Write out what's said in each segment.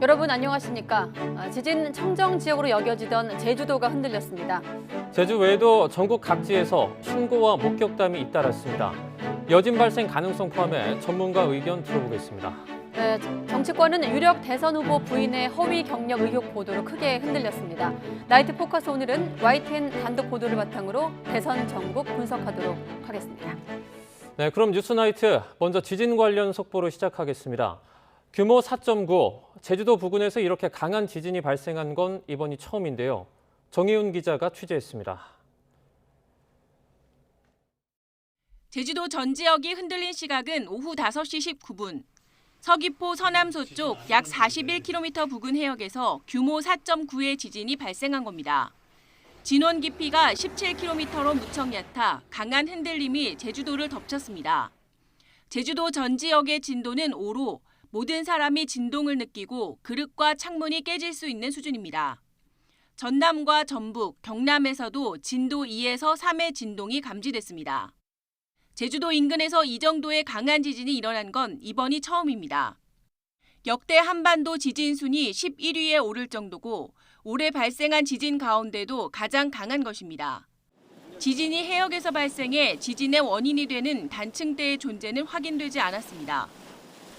여러분 안녕하십니까? 지진 청정 지역으로 여겨지던 제주도가 흔들렸습니다. 제주 외에도 전국 각지에서 신고와 목격담이 잇따랐습니다. 여진 발생 가능성 포함해 전문가 의견 들어보겠습니다. 네, 정치권은 유력 대선 후보 부인의 허위 경력 의혹 보도로 크게 흔들렸습니다. 나이트 포커스 오늘은 YTN 단독 보도를 바탕으로 대선 전국 분석하도록 하겠습니다. 네, 그럼 뉴스나이트 먼저 지진 관련 속보로 시작하겠습니다. 규모 4.9, 제주도 부근에서 이렇게 강한 지진이 발생한 건 이번이 처음인데요. 정희훈 기자가 취재했습니다. 제주도 전 지역이 흔들린 시각은 오후 5시 19분. 서귀포 서남서쪽 약 41km 부근 해역에서 규모 4.9의 지진이 발생한 겁니다. 진원 깊이가 17km로 무척 얕아 강한 흔들림이 제주도를 덮쳤습니다. 제주도 전 지역의 진도는 5로 모든 사람이 진동을 느끼고 그릇과 창문이 깨질 수 있는 수준입니다. 전남과 전북, 경남에서도 진도 2에서 3의 진동이 감지됐습니다. 제주도 인근에서 이 정도의 강한 지진이 일어난 건 이번이 처음입니다. 역대 한반도 지진 순위 11위에 오를 정도고 올해 발생한 지진 가운데도 가장 강한 것입니다. 지진이 해역에서 발생해 지진의 원인이 되는 단층대의 존재는 확인되지 않았습니다.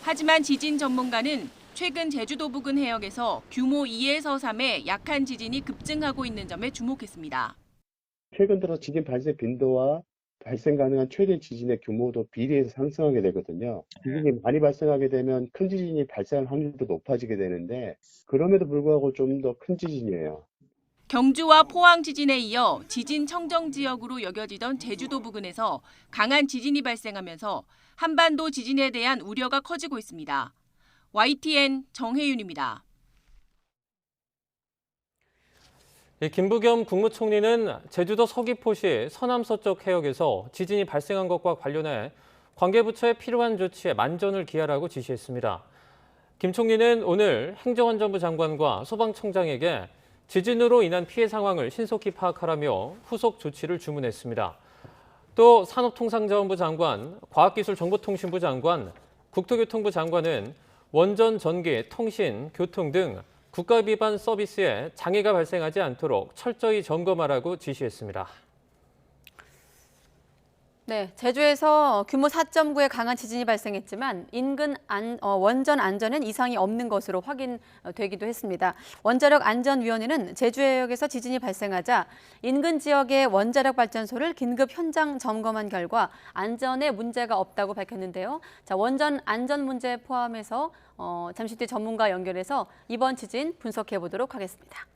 하지만 지진 전문가는 최근 제주도 부근 해역에서 규모 2에서 3의 약한 지진이 급증하고 있는 점에 주목했습니다. 최근 들어 지진 발생 빈도와 발생 가능한 최대 지진의 규모도 비례해서 상승하게 되거든요. 지진이 많이 발생하게 되면 큰 지진이 발생할 확률도 높아지게 되는데 그럼에도 불구하고 좀 더 큰 지진이에요. 경주와 포항 지진에 이어 지진 청정 지역으로 여겨지던 제주도 부근에서 강한 지진이 발생하면서 한반도 지진에 대한 우려가 커지고 있습니다. YTN 정혜윤입니다. 김부겸 국무총리는 제주도 서귀포시 서남서쪽 해역에서 지진이 발생한 것과 관련해 관계부처에 필요한 조치에 만전을 기하라고 지시했습니다. 김 총리는 오늘 행정안전부 장관과 소방청장에게 지진으로 인한 피해 상황을 신속히 파악하라며 후속 조치를 주문했습니다. 또 산업통상자원부 장관, 과학기술정보통신부 장관, 국토교통부 장관은 원전, 전기, 통신, 교통 등 국가 기반 서비스에 장애가 발생하지 않도록 철저히 점검하라고 지시했습니다. 네, 제주에서 규모 4.9의 강한 지진이 발생했지만 인근 원전 안전엔 이상이 없는 것으로 확인되기도 했습니다. 원자력안전위원회는 제주 해역에서 지진이 발생하자 인근 지역의 원자력 발전소를 긴급 현장 점검한 결과 안전에 문제가 없다고 밝혔는데요. 자, 원전 안전 문제 포함해서 잠시 뒤 전문가 연결해서 이번 지진 분석해 보도록 하겠습니다.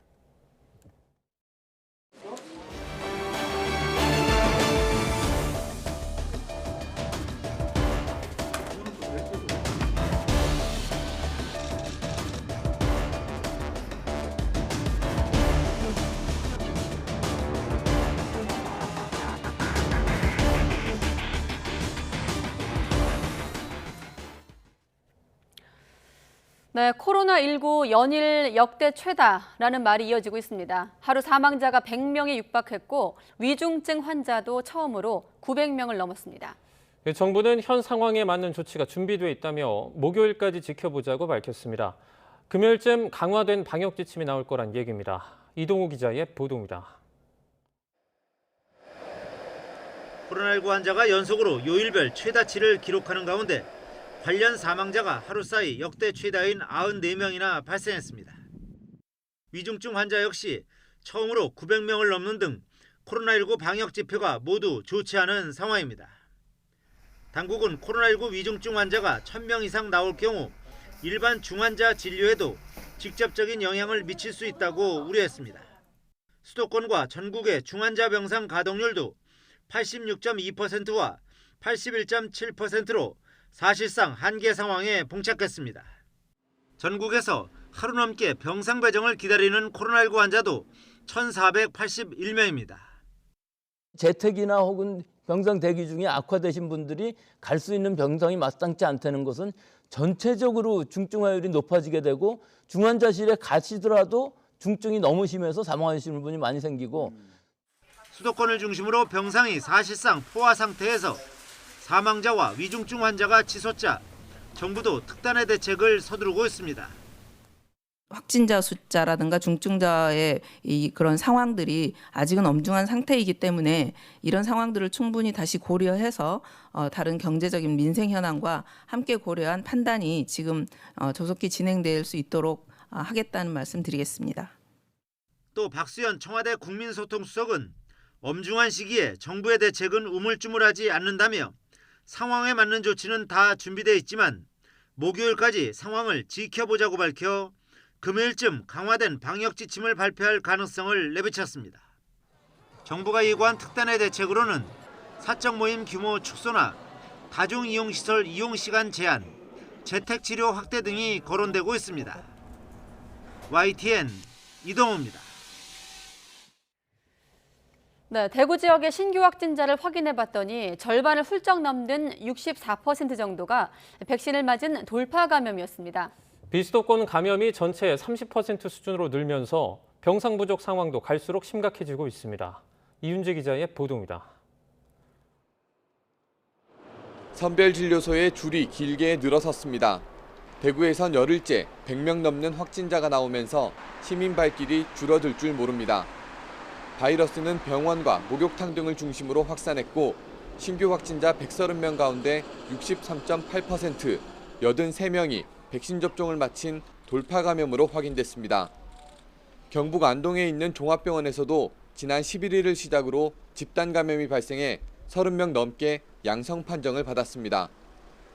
네, 코로나19 연일 역대 최다라는 말이 이어지고 있습니다. 하루 사망자가 100명에 육박했고 위중증 환자도 처음으로 900명을 넘었습니다. 정부는 현 상황에 맞는 조치가 준비돼 있다며 목요일까지 지켜보자고 밝혔습니다. 금요일쯤 강화된 방역 지침이 나올 거란 얘기입니다. 이동우 기자의 보도입니다. 코로나19 환자가 연속으로 요일별 최다치를 기록하는 가운데 관련 사망자가 하루 사이 역대 최다인 94명이나 발생했습니다. 위중증 환자 역시 처음으로 900명을 넘는 등 코로나19 방역 지표가 모두 좋지 않은 상황입니다. 당국은 코로나19 위중증 환자가 1000명 이상 나올 경우 일반 중환자 진료에도 직접적인 영향을 미칠 수 있다고 우려했습니다. 수도권과 전국의 중환자 병상 가동률도 86.2%와 81.7%로 사실상 한계 상황에 봉착했습니다. 전국에서 하루 넘게 병상 배정을 기다리는 코로나19 환자도 1,481명입니다. 재택이나 혹은 병상 대기 중에 악화되신 분들이 갈 수 있는 병상이 마땅치 않다는 것은 전체적으로 중증화율이 높아지게 되고 중환자실에 가시더라도 중증이 너무 심해서 사망하시는 분이 많이 생기고 수도권을 중심으로 병상이 사실상 포화 상태에서 사망자와 위중증 환자가 치솟자 정부도 특단의 대책을 서두르고 있습니다. 확진자 숫자라든가 중증자의 이 그런 상황들이 아직은 엄중한 상태이기 때문에 이런 상황들을 충분히 다시 고려해서 다른 경제적인 민생 현황과 함께 고려한 판단이 지금 조속히 진행될 수 있도록 하겠다는 말씀 드리겠습니다. 또 박수현 청와대 국민소통수석은 엄중한 시기에 정부의 대책은 우물쭈물하지 않는다며 상황에 맞는 조치는 다 준비되어 있지만 목요일까지 상황을 지켜보자고 밝혀 금요일쯤 강화된 방역 지침을 발표할 가능성을 내비쳤습니다. 정부가 예고한 특단의 대책으로는 사적 모임 규모 축소나 다중이용시설 이용시간 제한, 재택치료 확대 등이 거론되고 있습니다. YTN 이동호입니다. 네, 대구 지역의 신규 확진자를 확인해봤더니 절반을 훌쩍 넘는 64% 정도가 백신을 맞은 돌파 감염이었습니다. 비수도권 감염이 전체의 30% 수준으로 늘면서 병상 부족 상황도 갈수록 심각해지고 있습니다. 이윤재 기자의 보도입니다. 선별진료소의 줄이 길게 늘어섰습니다. 대구에선 열흘째 100명 넘는 확진자가 나오면서 시민 발길이 줄어들 줄 모릅니다. 바이러스는 병원과 목욕탕 등을 중심으로 확산했고 신규 확진자 130명 가운데 63.8%, 83명이 백신 접종을 마친 돌파 감염으로 확인됐습니다. 경북 안동에 있는 종합병원에서도 지난 11일을 시작으로 집단 감염이 발생해 30명 넘게 양성 판정을 받았습니다.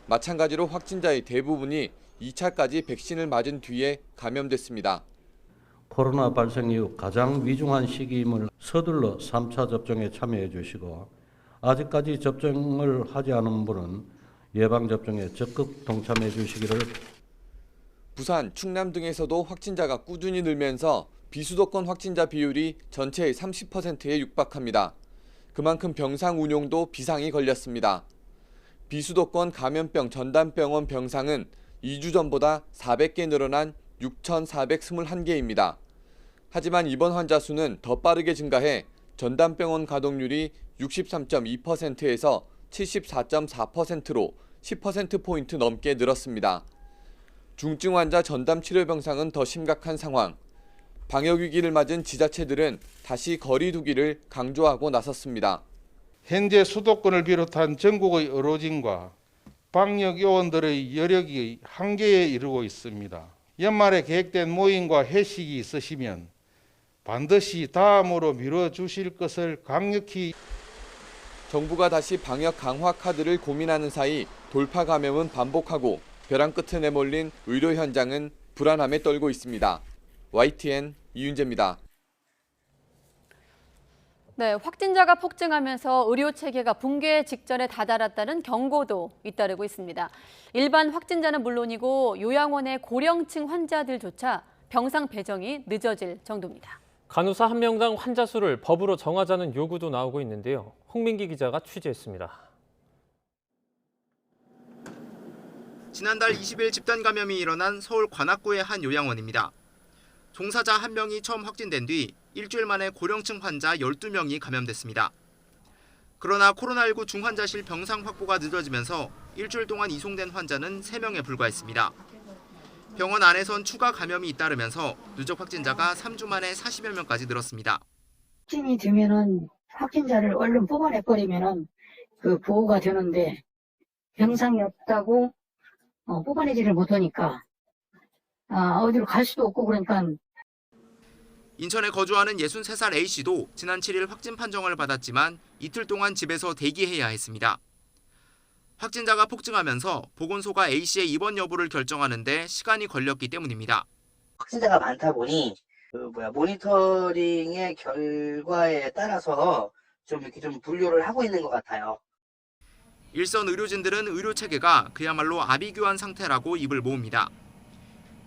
마찬가지로 확진자의 대부분이 2차까지 백신을 맞은 뒤에 감염됐습니다. 코로나 발생 이후 가장 위중한 시기임을 서둘러 3차 접종에 참여해 주시고 아직까지 접종을 하지 않은 분은 예방접종에 적극 동참해 주시기를. 부산, 충남 등에서도 확진자가 꾸준히 늘면서 비수도권 확진자 비율이 전체의 30%에 육박합니다. 그만큼 병상 운용도 비상이 걸렸습니다. 비수도권 감염병 전담병원 병상은 2주 전보다 400개 늘어난 6,421개입니다. 하지만 입원 환자 수는 더 빠르게 증가해 전담병원 가동률이 63.2%에서 74.4%로 10%포인트 넘게 늘었습니다. 중증 환자 전담 치료 병상은 더 심각한 상황. 방역 위기를 맞은 지자체들은 다시 거리 두기를 강조하고 나섰습니다. 현재 수도권을 비롯한 전국의 의료진과 방역 요원들의 여력이 한계에 이르고 있습니다. 연말에 계획된 모임과 회식이 있으시면 반드시 다음으로 미뤄주실 것을 강력히. 정부가 다시 방역 강화 카드를 고민하는 사이 돌파 감염은 반복하고 벼랑 끝에 내몰린 의료 현장은 불안함에 떨고 있습니다. YTN 이윤재입니다. 네, 확진자가 폭증하면서 의료 체계가 붕괴 직전에 다다랐다는 경고도 잇따르고 있습니다. 일반 확진자는 물론이고 요양원의 고령층 환자들조차 병상 배정이 늦어질 정도입니다. 간호사 1명당 환자 수를 법으로 정하자는 요구도 나오고 있는데요. 홍민기 기자가 취재했습니다. 지난달 20일 집단 감염이 일어난 서울 관악구의 한 요양원입니다. 종사자 1명이 처음 확진된 뒤 일주일 만에 고령층 환자 12명이 감염됐습니다. 그러나 코로나19 중환자실 병상 확보가 늦어지면서 일주일 동안 이송된 환자는 3명에 불과했습니다. 병원 안에선 추가 감염이 잇따르면서 누적 확진자가 3주 만에 40여 명까지 늘었습니다. 확진이 되면은 확진자를 얼른 뽑아내버리면은 그 보호가 되는데 병상이 없다고 뽑아내지를 못하니까 어디로 갈 수도 없고 그러니까. 인천에 거주하는 63살 A씨도 지난 7일 확진 판정을 받았지만 이틀 동안 집에서 대기해야 했습니다. 확진자가 폭증하면서 보건소가 A씨의 입원 여부를 결정하는 데 시간이 걸렸기 때문입니다. 확진자가 많다 보니 모니터링의 결과에 따라서 좀 이렇게 좀 분류를 하고 있는 것 같아요. 일선 의료진들은 의료 체계가 그야말로 아비규환 상태라고 입을 모읍니다.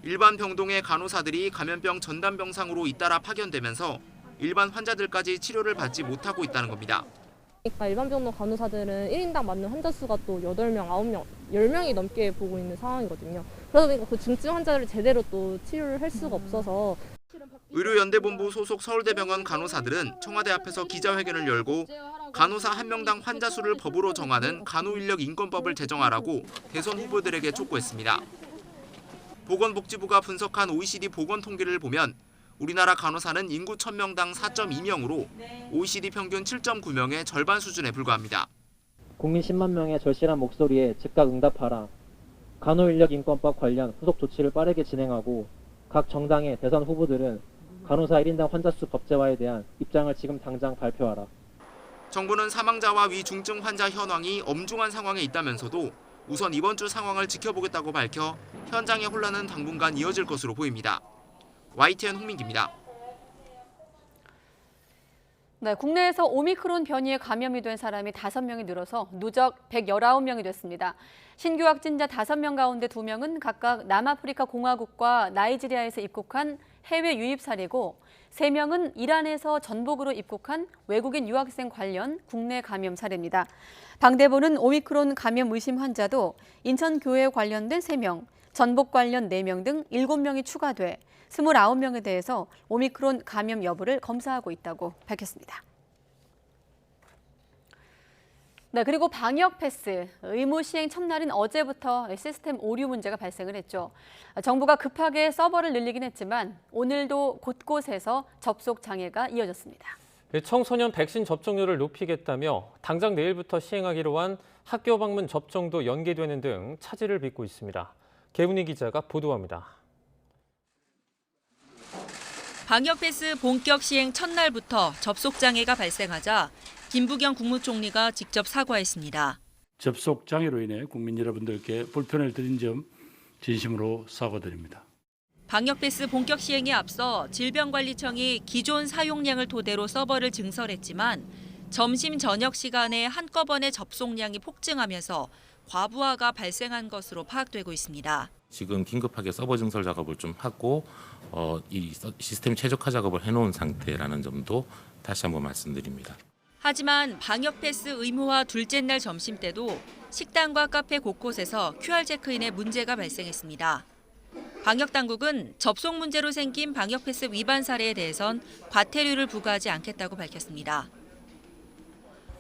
일반 병동의 간호사들이 감염병 전담 병상으로 잇따라 파견되면서 일반 환자들까지 치료를 받지 못하고 있다는 겁니다. 그러니까 일반 병동 간호사들은 1인당 맞는 환자 수가 또 8명, 9명, 10명이 넘게 보고 있는 상황이거든요. 그러다 보니까 그 중증 환자를 제대로 또 치료를 할 수가 없어서. 의료연대본부 소속 서울대병원 간호사들은 청와대 앞에서 기자회견을 열고 간호사 1명당 환자 수를 법으로 정하는 간호인력 인권법을 제정하라고 대선 후보들에게 촉구했습니다. 보건복지부가 분석한 OECD 보건 통계를 보면 우리나라 간호사는 인구 1000명당 4.2명으로 OECD 평균 7.9명의 절반 수준에 불과합니다. 국민 10만 명의 절실한 목소리에 즉각 응답하라. 간호인력인권법 관련 후속 조치를 빠르게 진행하고 각 정당의 대선 후보들은 간호사 1인당 환자 수 법제화에 대한 입장을 지금 당장 발표하라. 정부는 사망자와 위중증 환자 현황이 엄중한 상황에 있다면서도 우선 이번 주 상황을 지켜보겠다고 밝혀 현장의 혼란은 당분간 이어질 것으로 보입니다. YTN 홍민기입니다. 네, 국내에서 오미크론 변이에 감염이 된 사람이 5명이 늘어서 누적 119명이 됐습니다. 신규 확진자 5명 가운데 2명은 각각 남아프리카 공화국과 나이지리아에서 입국한 해외 유입 사례고 3명은 이란에서 전복으로 입국한 외국인 유학생 관련 국내 감염 사례입니다. 방대보는 오미크론 감염 의심 환자도 인천교회 관련된 3명, 전복 관련 4명 등 7명이 추가돼 29명에 대해서 오미크론 감염 여부를 검사하고 있다고 밝혔습니다. 네, 그리고 방역 패스 의무 시행 첫날인 어제부터 시스템 오류 문제가 발생을 했죠. 정부가 급하게 서버를 늘리긴 했지만 오늘도 곳곳에서 접속 장애가 이어졌습니다. 청소년 백신 접종률을 높이겠다며 당장 내일부터 시행하기로 한 학교 방문 접종도 연기되는 등 차질을 빚고 있습니다. 개훈이 기자가 보도합니다. 방역 패스 본격 시행 첫날부터 접속 장애가 발생하자 김부겸 국무총리가 직접 사과했습니다. 접속 장애로 인해 국민 여러분들께 불편을 드린 점 진심으로 사과드립니다. 방역 패스 본격 시행에 앞서 질병관리청이 기존 사용량을 토대로 서버를 증설했지만 점심 저녁 시간에 한꺼번에 접속량이 폭증하면서 과부하가 발생한 것으로 파악되고 있습니다. 지금 긴급하게 서버 증설 작업을 좀 하고 이 시스템 최적화 작업을 해놓은 상태라는 점도 다시 한번 말씀드립니다. 하지만 방역 패스 의무화 둘째 날 점심 때도 식당과 카페 곳곳에서 QR 체크인에 문제가 발생했습니다. 방역 당국은 접속 문제로 생긴 방역 패스 위반 사례에 대해선 과태료를 부과하지 않겠다고 밝혔습니다.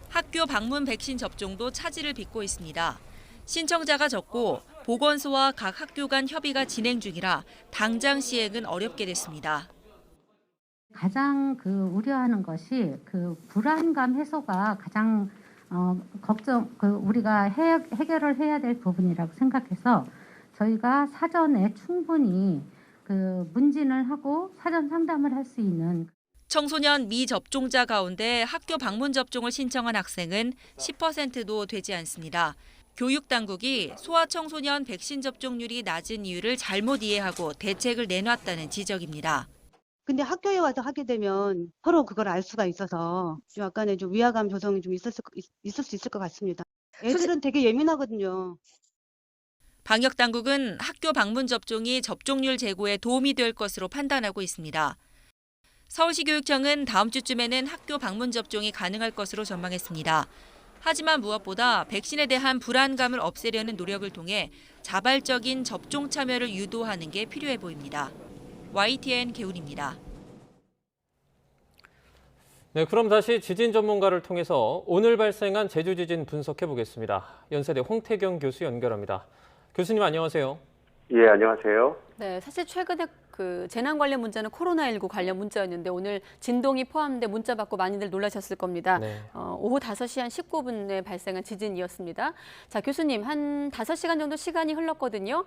학교 방문 백신 접종도 차질을 빚고 있습니다. 신청자가 적고 보건소와 각 학교 간 협의가 진행 중이라 당장 시행은 어렵게 됐습니다. 가장 우려하는 것이 불안감 해소가 가장 우리가 해결을 해야 될 부분이라고 생각해서 저희가 사전에 충분히 문진을 하고 사전 상담을 할 수 있는 청소년 미접종자 가운데 학교 방문 접종을 신청한 학생은 10%도 되지 않습니다. 교육당국이 소아청소년 백신 접종률이 낮은 이유를 잘못 이해하고 대책을 내놨다는 지적입니다. 근데 학교에 와서 하게 되면 서로 그걸 알 수가 있어서 좀 약간의 좀 위화감 조성이 좀 있을 수 있을 것 같습니다. 애들은 되게 예민하거든요. 방역당국은 학교 방문 접종이 접종률 제고에 도움이 될 것으로 판단하고 있습니다. 서울시 교육청은 다음 주쯤에는 학교 방문 접종이 가능할 것으로 전망했습니다. 하지만 무엇보다 백신에 대한 불안감을 없애려는 노력을 통해 자발적인 접종 참여를 유도하는 게 필요해 보입니다. YTN 개훈입니다. 네, 그럼 다시 지진 전문가를 통해서 오늘 발생한 제주 지진 분석해 보겠습니다. 연세대 홍태경 교수 연결합니다. 교수님 안녕하세요. 예, 안녕하세요. 네, 사실 최근에 재난 관련 문자는 코로나19 관련 문자였는데 오늘 진동이 포함된 문자 받고 많이들 놀라셨을 겁니다. 네. 오후 5시 한 19분에 발생한 지진이었습니다. 자, 교수님 한 5시간 정도 시간이 흘렀거든요.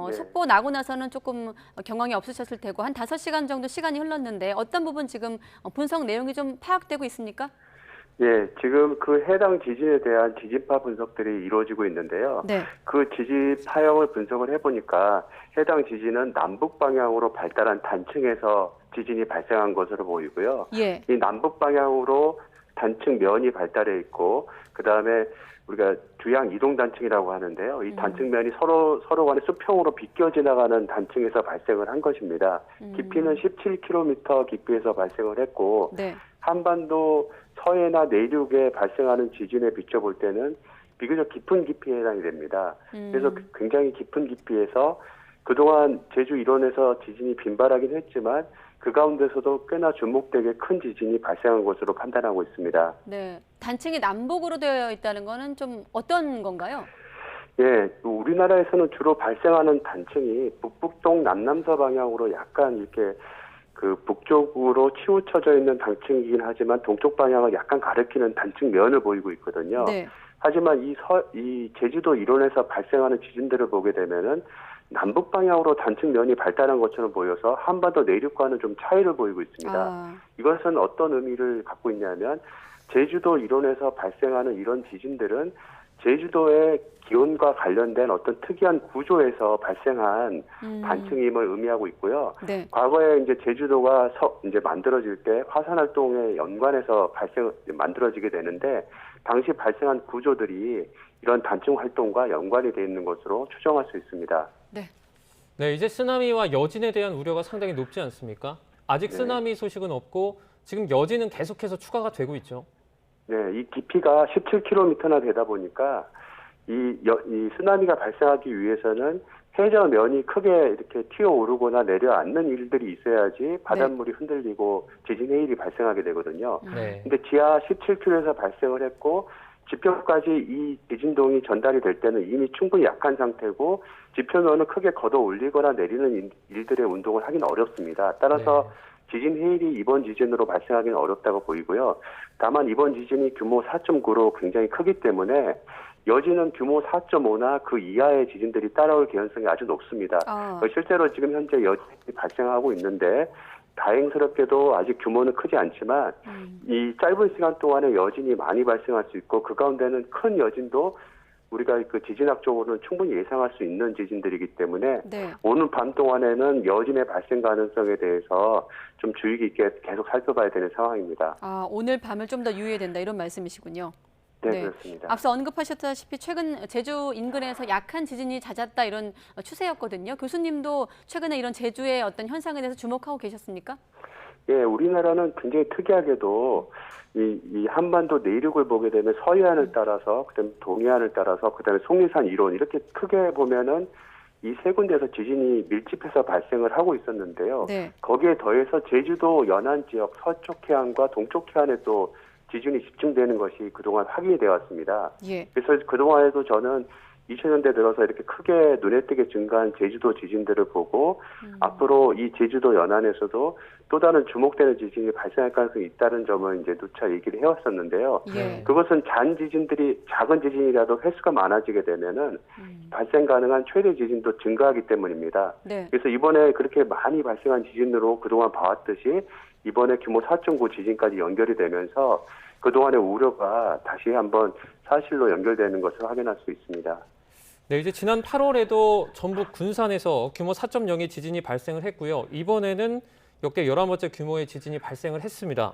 네. 속보 나고 나서는 조금 경황이 없으셨을 테고 한 5시간 정도 시간이 흘렀는데 어떤 부분 지금 분석 내용이 좀 파악되고 있습니까? 예, 지금 그 해당 지진에 대한 지진파 분석들이 이루어지고 있는데요. 네. 그 지진 파형을 분석을 해보니까 해당 지진은 남북 방향으로 발달한 단층에서 지진이 발생한 것으로 보이고요. 예. 이 남북 방향으로 단층 면이 발달해 있고 그 다음에 우리가 주양 이동 단층이라고 하는데요. 이 단층면이 서로 간에 수평으로 비껴 지나가는 단층에서 발생을 한 것입니다. 깊이는 17km 깊이에서 발생을 했고 네. 한반도 서해나 내륙에 발생하는 지진에 비춰볼 때는 비교적 깊은 깊이에 해당이 됩니다. 그래서 굉장히 깊은 깊이에서 그동안 제주 일원에서 지진이 빈발하긴 했지만 그 가운데서도 꽤나 주목되게 큰 지진이 발생한 것으로 판단하고 있습니다. 네, 단층이 남북으로 되어 있다는 거는 좀 어떤 건가요? 예, 우리나라에서는 주로 발생하는 단층이 북북동 남남서 방향으로 약간 이렇게 그 북쪽으로 치우쳐져 있는 단층이긴 하지만 동쪽 방향을 약간 가리키는 단층 면을 보이고 있거든요. 네. 하지만 이 제주도 일원에서 발생하는 지진들을 보게 되면은 남북 방향으로 단층 면이 발달한 것처럼 보여서 한반도 내륙과는 좀 차이를 보이고 있습니다. 이것은 어떤 의미를 갖고 있냐면 제주도 일원에서 발생하는 이런 지진들은 제주도의 기온과 관련된 어떤 특이한 구조에서 발생한 단층임을 의미하고 있고요. 네. 과거에 이제 제주도가 이제 만들어질 때 화산 활동에 연관해서 만들어지게 되는데 당시 발생한 구조들이 이런 단층 활동과 연관이 되어 있는 것으로 추정할 수 있습니다. 네, 이제 쓰나미와 여진에 대한 우려가 상당히 높지 않습니까? 아직 쓰나미 소식은 없고 지금 여진은 계속해서 추가가 되고 있죠. 네, 이 깊이가 17km나 되다 보니까 이 쓰나미가 발생하기 위해서는 해저면이 크게 이렇게 튀어오르거나 내려앉는 일들이 있어야지 바닷물이 흔들리고 지진 해일이 발생하게 되거든요. 근데 지하 17km에서 발생을 했고 지표까지 이 지진동이 전달이 될 때는 이미 충분히 약한 상태고 지표면을 크게 걷어 올리거나 내리는 일들의 운동을 하기는 어렵습니다. 따라서 지진 해일이 이번 지진으로 발생하기는 어렵다고 보이고요. 다만 이번 지진이 규모 4.9로 굉장히 크기 때문에 여진은 규모 4.5나 그 이하의 지진들이 따라올 개연성이 아주 높습니다. 실제로 지금 현재 여진이 발생하고 있는데 다행스럽게도 아직 규모는 크지 않지만 이 짧은 시간 동안에 여진이 많이 발생할 수 있고 그 가운데는 큰 여진도 우리가 그 지진학적으로는 충분히 예상할 수 있는 지진들이기 때문에 오늘 밤 동안에는 여진의 발생 가능성에 대해서 좀 주의 깊게 계속 살펴봐야 되는 상황입니다. 오늘 밤을 좀 더 유의해야 된다 이런 말씀이시군요. 네, 그렇습니다. 앞서 언급하셨다시피 최근 제주 인근에서 약한 지진이 잦았다 이런 추세였거든요. 교수님도 최근에 이런 제주의 어떤 현상에 대해서 주목하고 계셨습니까? 예, 우리나라는 굉장히 특이하게도 이 한반도 내륙을 보게 되면 서해안을 따라서 그다음에 동해안을 따라서 그다음에 속리산 이론 이렇게 크게 보면은 이 세 군데에서 지진이 밀집해서 발생을 하고 있었는데요. 거기에 더해서 제주도 연안 지역 서쪽 해안과 동쪽 해안에 또 지진이 집중되는 것이 그동안 확인이 되어 왔습니다. 그래서 그동안에도 저는 2000년대 들어서 이렇게 크게 눈에 띄게 증가한 제주도 지진들을 보고 앞으로 이 제주도 연안에서도 또 다른 주목되는 지진이 발생할 가능성이 있다는 점을 이제 누차 얘기를 해왔었는데요. 그것은 작은 지진이라도 횟수가 많아지게 되면은 발생 가능한 최대 지진도 증가하기 때문입니다. 그래서 이번에 그렇게 많이 발생한 지진으로 그동안 봐왔듯이 이번에 규모 4.9 지진까지 연결이 되면서 그동안의 우려가 다시 한번 사실로 연결되는 것을 확인할 수 있습니다. 네, 이제 지난 8월에도 전북 군산에서 규모 4.0의 지진이 발생을 했고요. 이번에는 역대 11번째 규모의 지진이 발생을 했습니다.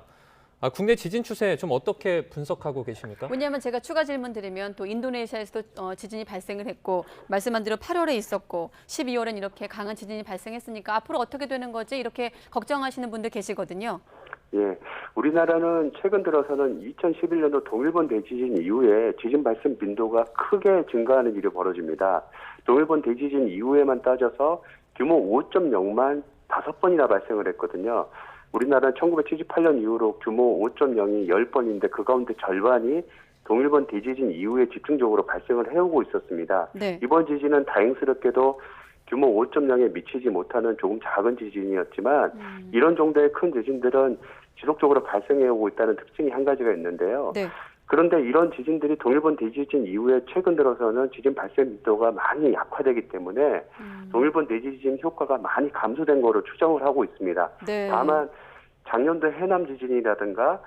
국내 지진 추세 좀 어떻게 분석하고 계십니까? 왜냐하면 제가 추가 질문 드리면 또 인도네시아에서도 지진이 발생을 했고 말씀한 대로 8월에 있었고 12월엔 이렇게 강한 지진이 발생했으니까 앞으로 어떻게 되는 거지 이렇게 걱정하시는 분들 계시거든요. 예, 우리나라는 최근 들어서는 2011년도 동일본 대지진 이후에 지진 발생 빈도가 크게 증가하는 일이 벌어집니다. 동일본 대지진 이후에만 따져서 규모 5.0만 5번이나 발생을 했거든요. 우리나라는 1978년 이후로 규모 5.0이 10번인데 그 가운데 절반이 동일본 대지진 이후에 집중적으로 발생을 해오고 있었습니다. 이번 지진은 다행스럽게도 규모 5.0에 미치지 못하는 조금 작은 지진이었지만 이런 정도의 큰 지진들은 지속적으로 발생해오고 있다는 특징이 한 가지가 있는데요. 그런데 이런 지진들이 동일본 대지진 이후에 최근 들어서는 지진 발생 빈도가 많이 약화되기 때문에 동일본 대지진 효과가 많이 감소된 거로 추정을 하고 있습니다. 다만 작년도 해남 지진이라든가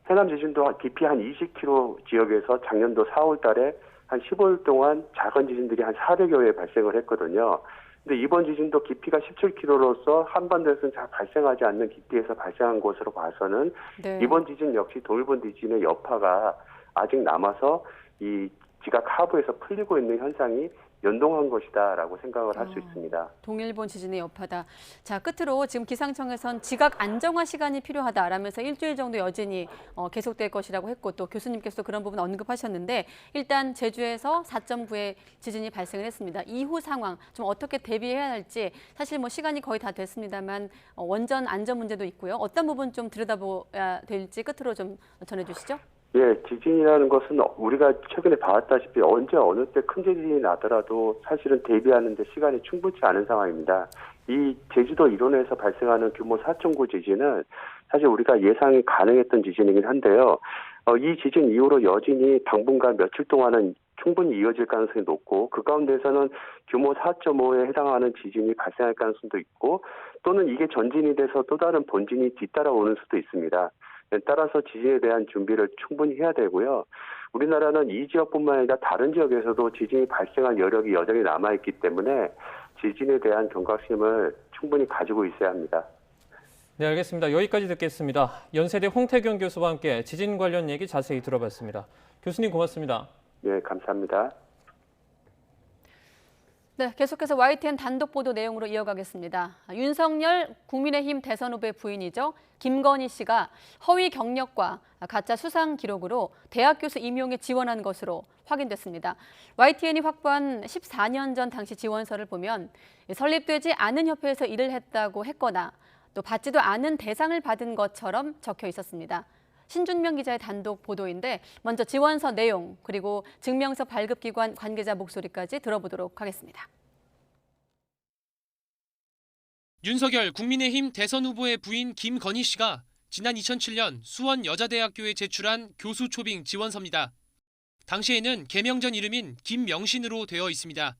해남 지진도 깊이 한 20km 지역에서 작년도 4월 달에 한 15일 동안 작은 지진들이 한 400여 회 발생을 했거든요. 근데 이번 지진도 깊이가 17km로서 한반도에서는 잘 발생하지 않는 깊이에서 발생한 것으로 봐서는 이번 지진 역시 동일본 지진의 여파가 아직 남아서 이 지각 하부에서 풀리고 있는 현상이 연동한 것이다라고 생각을 할 수 있습니다. 동일본 지진의 여파다. 자, 끝으로 지금 기상청에선 지각 안정화 시간이 필요하다라면서 일주일 정도 여진이 계속될 것이라고 했고 또 교수님께서도 그런 부분 언급하셨는데 일단 제주에서 4.9의 지진이 발생을 했습니다. 이후 상황 좀 어떻게 대비해야 할지 사실 뭐 시간이 거의 다 됐습니다만 원전 안전 문제도 있고요. 어떤 부분 좀 들여다봐야 될지 끝으로 좀 전해주시죠. 예, 지진이라는 것은 우리가 최근에 봐왔다시피 언제 어느 때 큰 지진이 나더라도 사실은 대비하는 데 시간이 충분치 않은 상황입니다. 이 제주도 일원에서 발생하는 규모 4.9 지진은 사실 우리가 예상이 가능했던 지진이긴 한데요. 이 지진 이후로 여진이 당분간 며칠 동안은 충분히 이어질 가능성이 높고 그 가운데서는 규모 4.5에 해당하는 지진이 발생할 가능성도 있고 또는 이게 전진이 돼서 또 다른 본진이 뒤따라오는 수도 있습니다. 따라서 지진에 대한 준비를 충분히 해야 되고요. 우리나라는 이 지역뿐만 아니라 다른 지역에서도 지진이 발생할 여력이 여전히 남아있기 때문에 지진에 대한 경각심을 충분히 가지고 있어야 합니다. 네, 알겠습니다. 여기까지 듣겠습니다. 연세대 홍태경 교수와 함께 지진 관련 얘기 자세히 들어봤습니다. 교수님 고맙습니다. 네, 감사합니다. 네, 계속해서 YTN 단독 보도 내용으로 이어가겠습니다. 윤석열 국민의힘 대선 후보의 부인이죠. 김건희 씨가 허위 경력과 가짜 수상 기록으로 대학 교수 임용에 지원한 것으로 확인됐습니다. YTN이 확보한 14년 전 당시 지원서를 보면 설립되지 않은 협회에서 일을 했다고 했거나 또 받지도 않은 대상을 받은 것처럼 적혀 있었습니다. 신준명 기자의 단독 보도인데 먼저 지원서 내용 그리고 증명서 발급기관 관계자 목소리까지 들어보도록 하겠습니다. 윤석열 국민의힘 대선 후보의 부인 김건희 씨가 지난 2007년 수원여자대학교에 제출한 교수 초빙 지원서입니다. 당시에는 개명 전 이름인 김명신으로 되어 있습니다.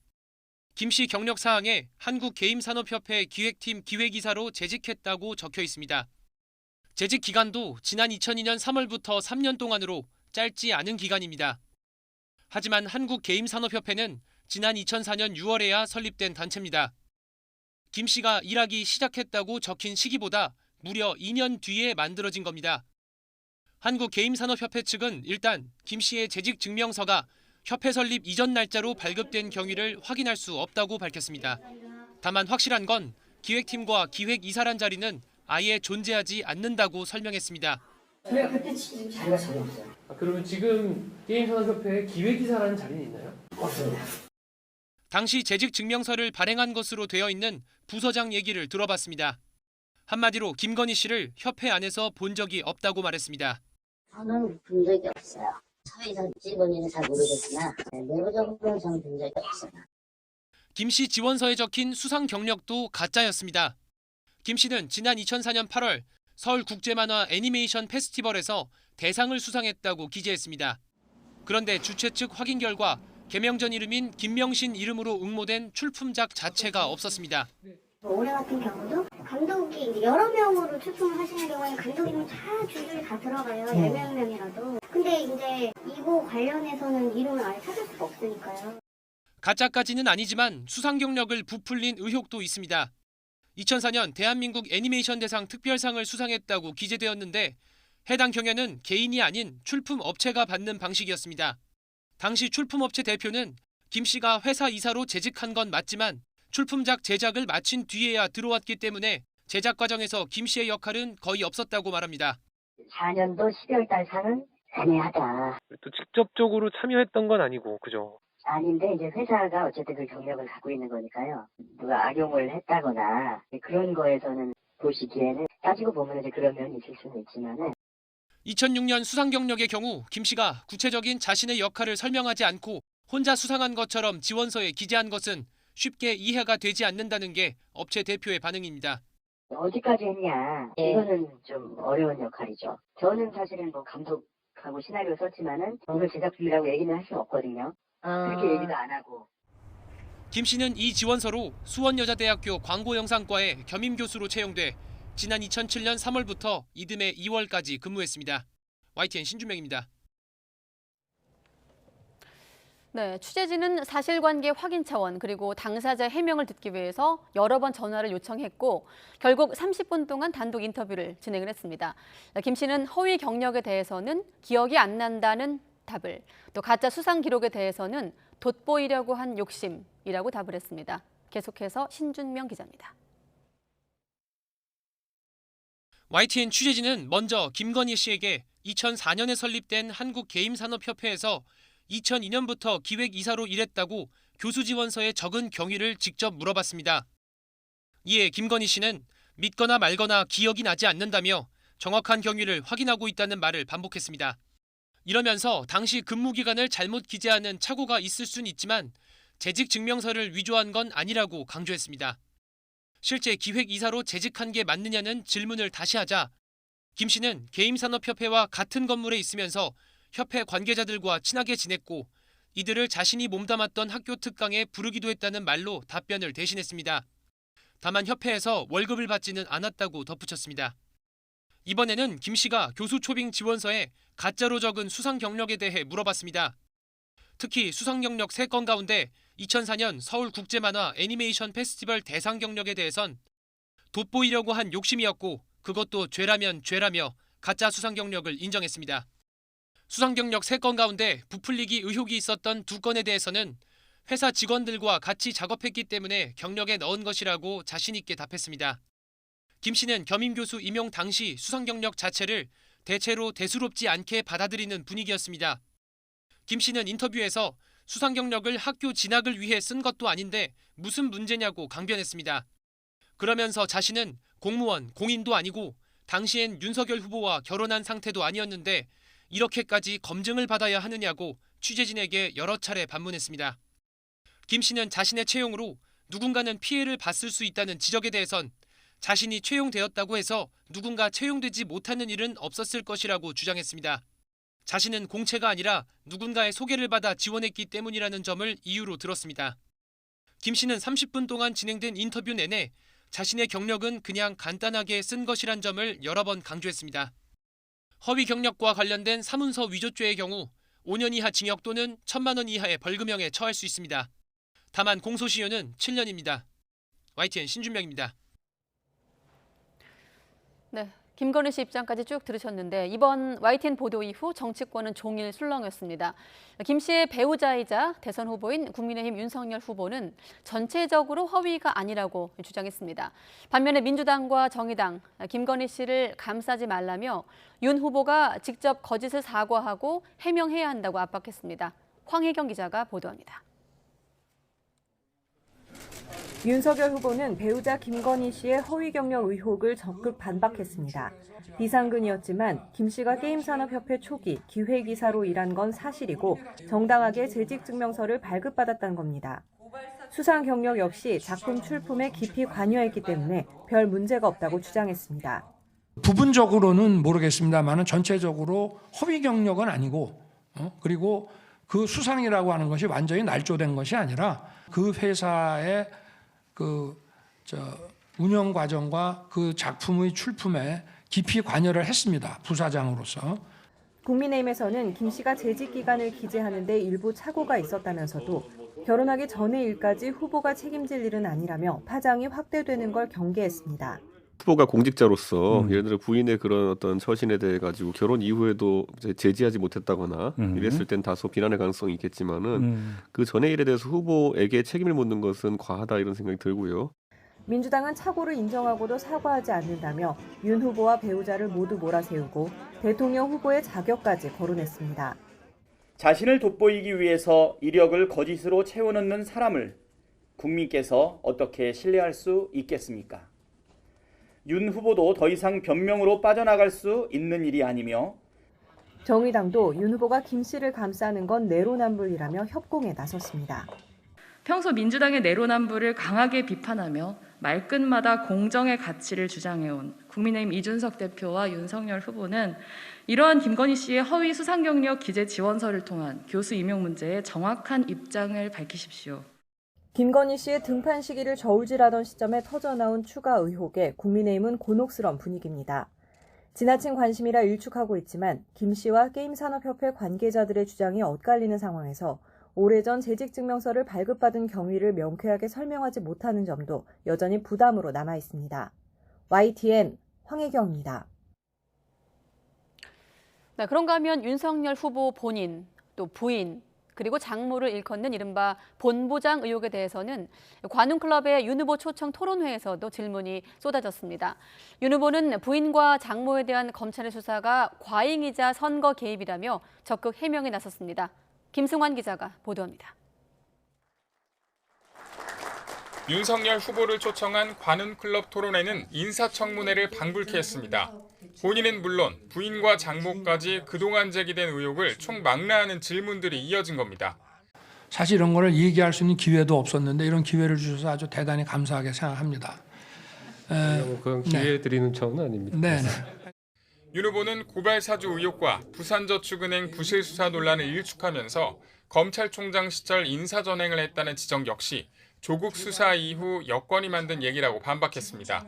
김 씨 경력 사항에 한국게임산업협회 기획팀 기획이사로 재직했다고 적혀 있습니다. 재직 기간도 지난 2002년 3월부터 3년 동안으로 짧지 않은 기간입니다. 하지만 한국게임산업협회는 지난 2004년 6월에야 설립된 단체입니다. 김 씨가 일하기 시작했다고 적힌 시기보다 무려 2년 뒤에 만들어진 겁니다. 한국게임산업협회 측은 일단 김 씨의 재직 증명서가 협회 설립 이전 날짜로 발급된 경위를 확인할 수 없다고 밝혔습니다. 다만 확실한 건 기획팀과 기획이사란 자리는 아예 존재하지 않는다고 설명했습니다. 왜 그때 지금 자리가 전혀 없어요. 그러면 지금 게임산업협회에 기획이사라는 자리는 있나요? 없습니다. 당시 재직 증명서를 발행한 것으로 되어 있는 부서장 얘기를 들어봤습니다. 한마디로 김건희 씨를 협회 안에서 본 적이 없다고 말했습니다. 저는 본 적이 없어요. 사회에서 직원인지 잘 모르겠으나 내부적으로는 저는 본 적이 없어요. 김 씨 지원서에 적힌 수상 경력도 가짜였습니다. 김 씨는 지난 2004년 8월 서울국제만화 애니메이션 페스티벌에서 대상을 수상했다고 기재했습니다. 그런데 주최 측 확인 결과 개명 전 이름인 김명신 이름으로 응모된 출품작 자체가 없었습니다. 올해 같은 경우도 감독이 이제 여러 명으로 출품을 하시는 경우에는 감독님은 다 줄줄이 다 들어가요. 10명이라도. 근데 이제 이거 관련해서는 이름을 아예 찾을 수가 없으니까요. 가짜까지는 아니지만 수상 경력을 부풀린 의혹도 있습니다. 2004년 대한민국 애니메이션 대상 특별상을 수상했다고 기재되었는데 해당 경연은 개인이 아닌 출품업체가 받는 방식이었습니다. 당시 출품업체 대표는 김 씨가 회사 이사로 재직한 건 맞지만 출품작 제작을 마친 뒤에야 들어왔기 때문에 제작 과정에서 김 씨의 역할은 거의 없었다고 말합니다. 4년도 12월 달 상은 애매하다. 또 직접적으로 참여했던 건 아니고, 그죠? 아닌데 이제 회사가 어쨌든 그 경력을 갖고 있는 거니까요. 누가 악용을 했다거나 그런 거에서는 보시기에는 따지고 보면 이제 그런 면이 있을 수는 있지만은 2006년 수상 경력의 경우 김 씨가 구체적인 자신의 역할을 설명하지 않고 혼자 수상한 것처럼 지원서에 기재한 것은 쉽게 이해가 되지 않는다는 게 업체 대표의 반응입니다. 어디까지 했냐 이거는 좀 어려운 역할이죠. 저는 사실은 뭐 감독하고 시나리오 썼지만은 오늘 제작 중이라고 얘기는 할 수 없거든요. 그렇게 얘기도 안 하고. 김 씨는 이 지원서로 수원여자대학교 광고영상과에 겸임 교수로 채용돼 지난 2007년 3월부터 이듬해 2월까지 근무했습니다. YTN 신준명입니다. 네, 취재진은 사실관계 확인 차원 그리고 당사자 해명을 듣기 위해서 여러 번 전화를 요청했고 결국 30분 동안 단독 인터뷰를 진행을 했습니다. 김 씨는 허위 경력에 대해서는 기억이 안 난다는 답을, 또 가짜 수상 기록에 대해서는 돋보이려고 한 욕심이라고 답을 했습니다. 계속해서 신준명 기자입니다. YTN 취재진은 먼저 김건희 씨에게 2004년에 설립된 한국게임산업협회에서 2002년부터 기획이사로 일했다고 교수 지원서에 적은 경위를 직접 물어봤습니다. 이에 김건희 씨는 믿거나 말거나 기억이 나지 않는다며 정확한 경위를 확인하고 있다는 말을 반복했습니다. 이러면서 당시 근무 기간을 잘못 기재하는 착오가 있을 수는 있지만 재직 증명서를 위조한 건 아니라고 강조했습니다. 실제 기획이사로 재직한 게 맞느냐는 질문을 다시 하자 김 씨는 게임산업협회와 같은 건물에 있으면서 협회 관계자들과 친하게 지냈고 이들을 자신이 몸담았던 학교 특강에 부르기도 했다는 말로 답변을 대신했습니다. 다만 협회에서 월급을 받지는 않았다고 덧붙였습니다. 이번에는 김 씨가 교수 초빙 지원서에 가짜로 적은 수상 경력에 대해 물어봤습니다. 특히 수상 경력 3건 가운데 2004년 서울국제만화 애니메이션 페스티벌 대상 경력에 대해선 돋보이려고 한 욕심이었고 그것도 죄라면 죄라며 가짜 수상 경력을 인정했습니다. 수상 경력 3건 가운데 부풀리기 의혹이 있었던 2건에 대해서는 회사 직원들과 같이 작업했기 때문에 경력에 넣은 것이라고 자신 있게 답했습니다. 김 씨는 겸임 교수 임용 당시 수상 경력 자체를 대체로 대수롭지 않게 받아들이는 분위기였습니다. 김 씨는 인터뷰에서 수상 경력을 학교 진학을 위해 쓴 것도 아닌데 무슨 문제냐고 강변했습니다. 그러면서 자신은 공무원, 공인도 아니고 당시엔 윤석열 후보와 결혼한 상태도 아니었는데 이렇게까지 검증을 받아야 하느냐고 취재진에게 여러 차례 반문했습니다. 김 씨는 자신의 채용으로 누군가는 피해를 봤을 수 있다는 지적에 대해선 자신이 채용되었다고 해서 누군가 채용되지 못하는 일은 없었을 것이라고 주장했습니다. 자신은 공채가 아니라 누군가의 소개를 받아 지원했기 때문이라는 점을 이유로 들었습니다. 김 씨는 30분 동안 진행된 인터뷰 내내 자신의 경력은 그냥 간단하게 쓴 것이란 점을 여러 번 강조했습니다. 허위 경력과 관련된 사문서 위조죄의 경우 5년 이하 징역 또는 1,000만 원 이하의 벌금형에 처할 수 있습니다. 다만 공소시효는 7년입니다. YTN 신준명입니다. 네, 김건희 씨 입장까지 쭉 들으셨는데 이번 YTN 보도 이후 정치권은 종일 술렁였습니다. 김 씨의 배우자이자 대선 후보인 국민의힘 윤석열 후보는 전체적으로 허위가 아니라고 주장했습니다. 반면에 민주당과 정의당, 김건희 씨를 감싸지 말라며 윤 후보가 직접 거짓을 사과하고 해명해야 한다고 압박했습니다. 황혜경 기자가 보도합니다. 윤석열 후보는 배우자 김건희 씨의 허위 경력 의혹을 적극 반박했습니다. 비상근이었지만 김 씨가 게임산업협회 초기 기획이사로 일한 건 사실이고 정당하게 재직증명서를 발급받았다는 겁니다. 수상 경력 역시 작품 출품에 깊이 관여했기 때문에 별 문제가 없다고 주장했습니다. 부분적으로는 모르겠습니다만 전체적으로 허위 경력은 아니고 그리고 그 수상이라고 하는 것이 완전히 날조된 것이 아니라 그 회사의 운영 과정과 그 작품의 출품에 깊이 관여를 했습니다. 부사장으로서. 국민의힘에서는 김 씨가 재직 기간을 기재하는 데 일부 착오가 있었다면서도 결혼하기 전의 일까지 후보가 책임질 일은 아니라며 파장이 확대되는 걸 경계했습니다. 후보가 공직자로서 예를 들어 부인의 그런 어떤 처신에 대해 가지고 결혼 이후에도 제지하지 못했다거나 이랬을 땐 다소 비난의 가능성이 있겠지만은 그 전의 일에 대해서 후보에게 책임을 묻는 것은 과하다 이런 생각이 들고요. 민주당은 착오를 인정하고도 사과하지 않는다며 윤 후보와 배우자를 모두 몰아세우고 대통령 후보의 자격까지 거론했습니다. 자신을 돋보이기 위해서 이력을 거짓으로 채워넣는 사람을 국민께서 어떻게 신뢰할 수 있겠습니까? 윤 후보도 더 이상 변명으로 빠져나갈 수 있는 일이 아니며 정의당도 윤 후보가 김 씨를 감싸는 건 내로남불이라며 협공에 나섰습니다. 평소 민주당의 내로남불을 강하게 비판하며 말끝마다 공정의 가치를 주장해온 국민의힘 이준석 대표와 윤석열 후보는 이러한 김건희 씨의 허위 수상 경력 기재 지원서를 통한 교수 임용 문제에 정확한 입장을 밝히십시오. 김건희 씨의 등판 시기를 저울질하던 시점에 터져나온 추가 의혹에 국민의힘은 곤혹스러운 분위기입니다. 지나친 관심이라 일축하고 있지만 김 씨와 게임산업협회 관계자들의 주장이 엇갈리는 상황에서 오래전 재직증명서를 발급받은 경위를 명쾌하게 설명하지 못하는 점도 여전히 부담으로 남아 있습니다. YTN 황혜경입니다. 네, 그런가 하면 윤석열 후보 본인, 또 부인, 그리고 장모를 일컫는 이른바 본부장 의혹에 대해서는 관훈클럽의 윤 후보 초청 토론회에서도 질문이 쏟아졌습니다. 윤 후보는 부인과 장모에 대한 검찰의 수사가 과잉이자 선거 개입이라며 적극 해명에 나섰습니다. 김승환 기자가 보도합니다. 윤석열 후보를 초청한 관훈클럽 토론회는 인사청문회를 방불케 했습니다. 본인은 물론 부인과 장모까지 그동안 제기된 의혹을 총망라하는 질문들이 이어진 겁니다. 사실 이런 거를 얘기할 수 있는 기회도 없었는데 이런 기회를 주셔서 아주 대단히 감사하게 생각합니다. 그건 기회 드리는 차원은 아닙니다. 네. 윤 후보는 고발 사주 의혹과 부산저축은행 부실 수사 논란을 일축하면서 검찰총장 시절 인사전횡을 했다는 지적 역시 조국 수사 이후 여권이 만든 얘기라고 반박했습니다.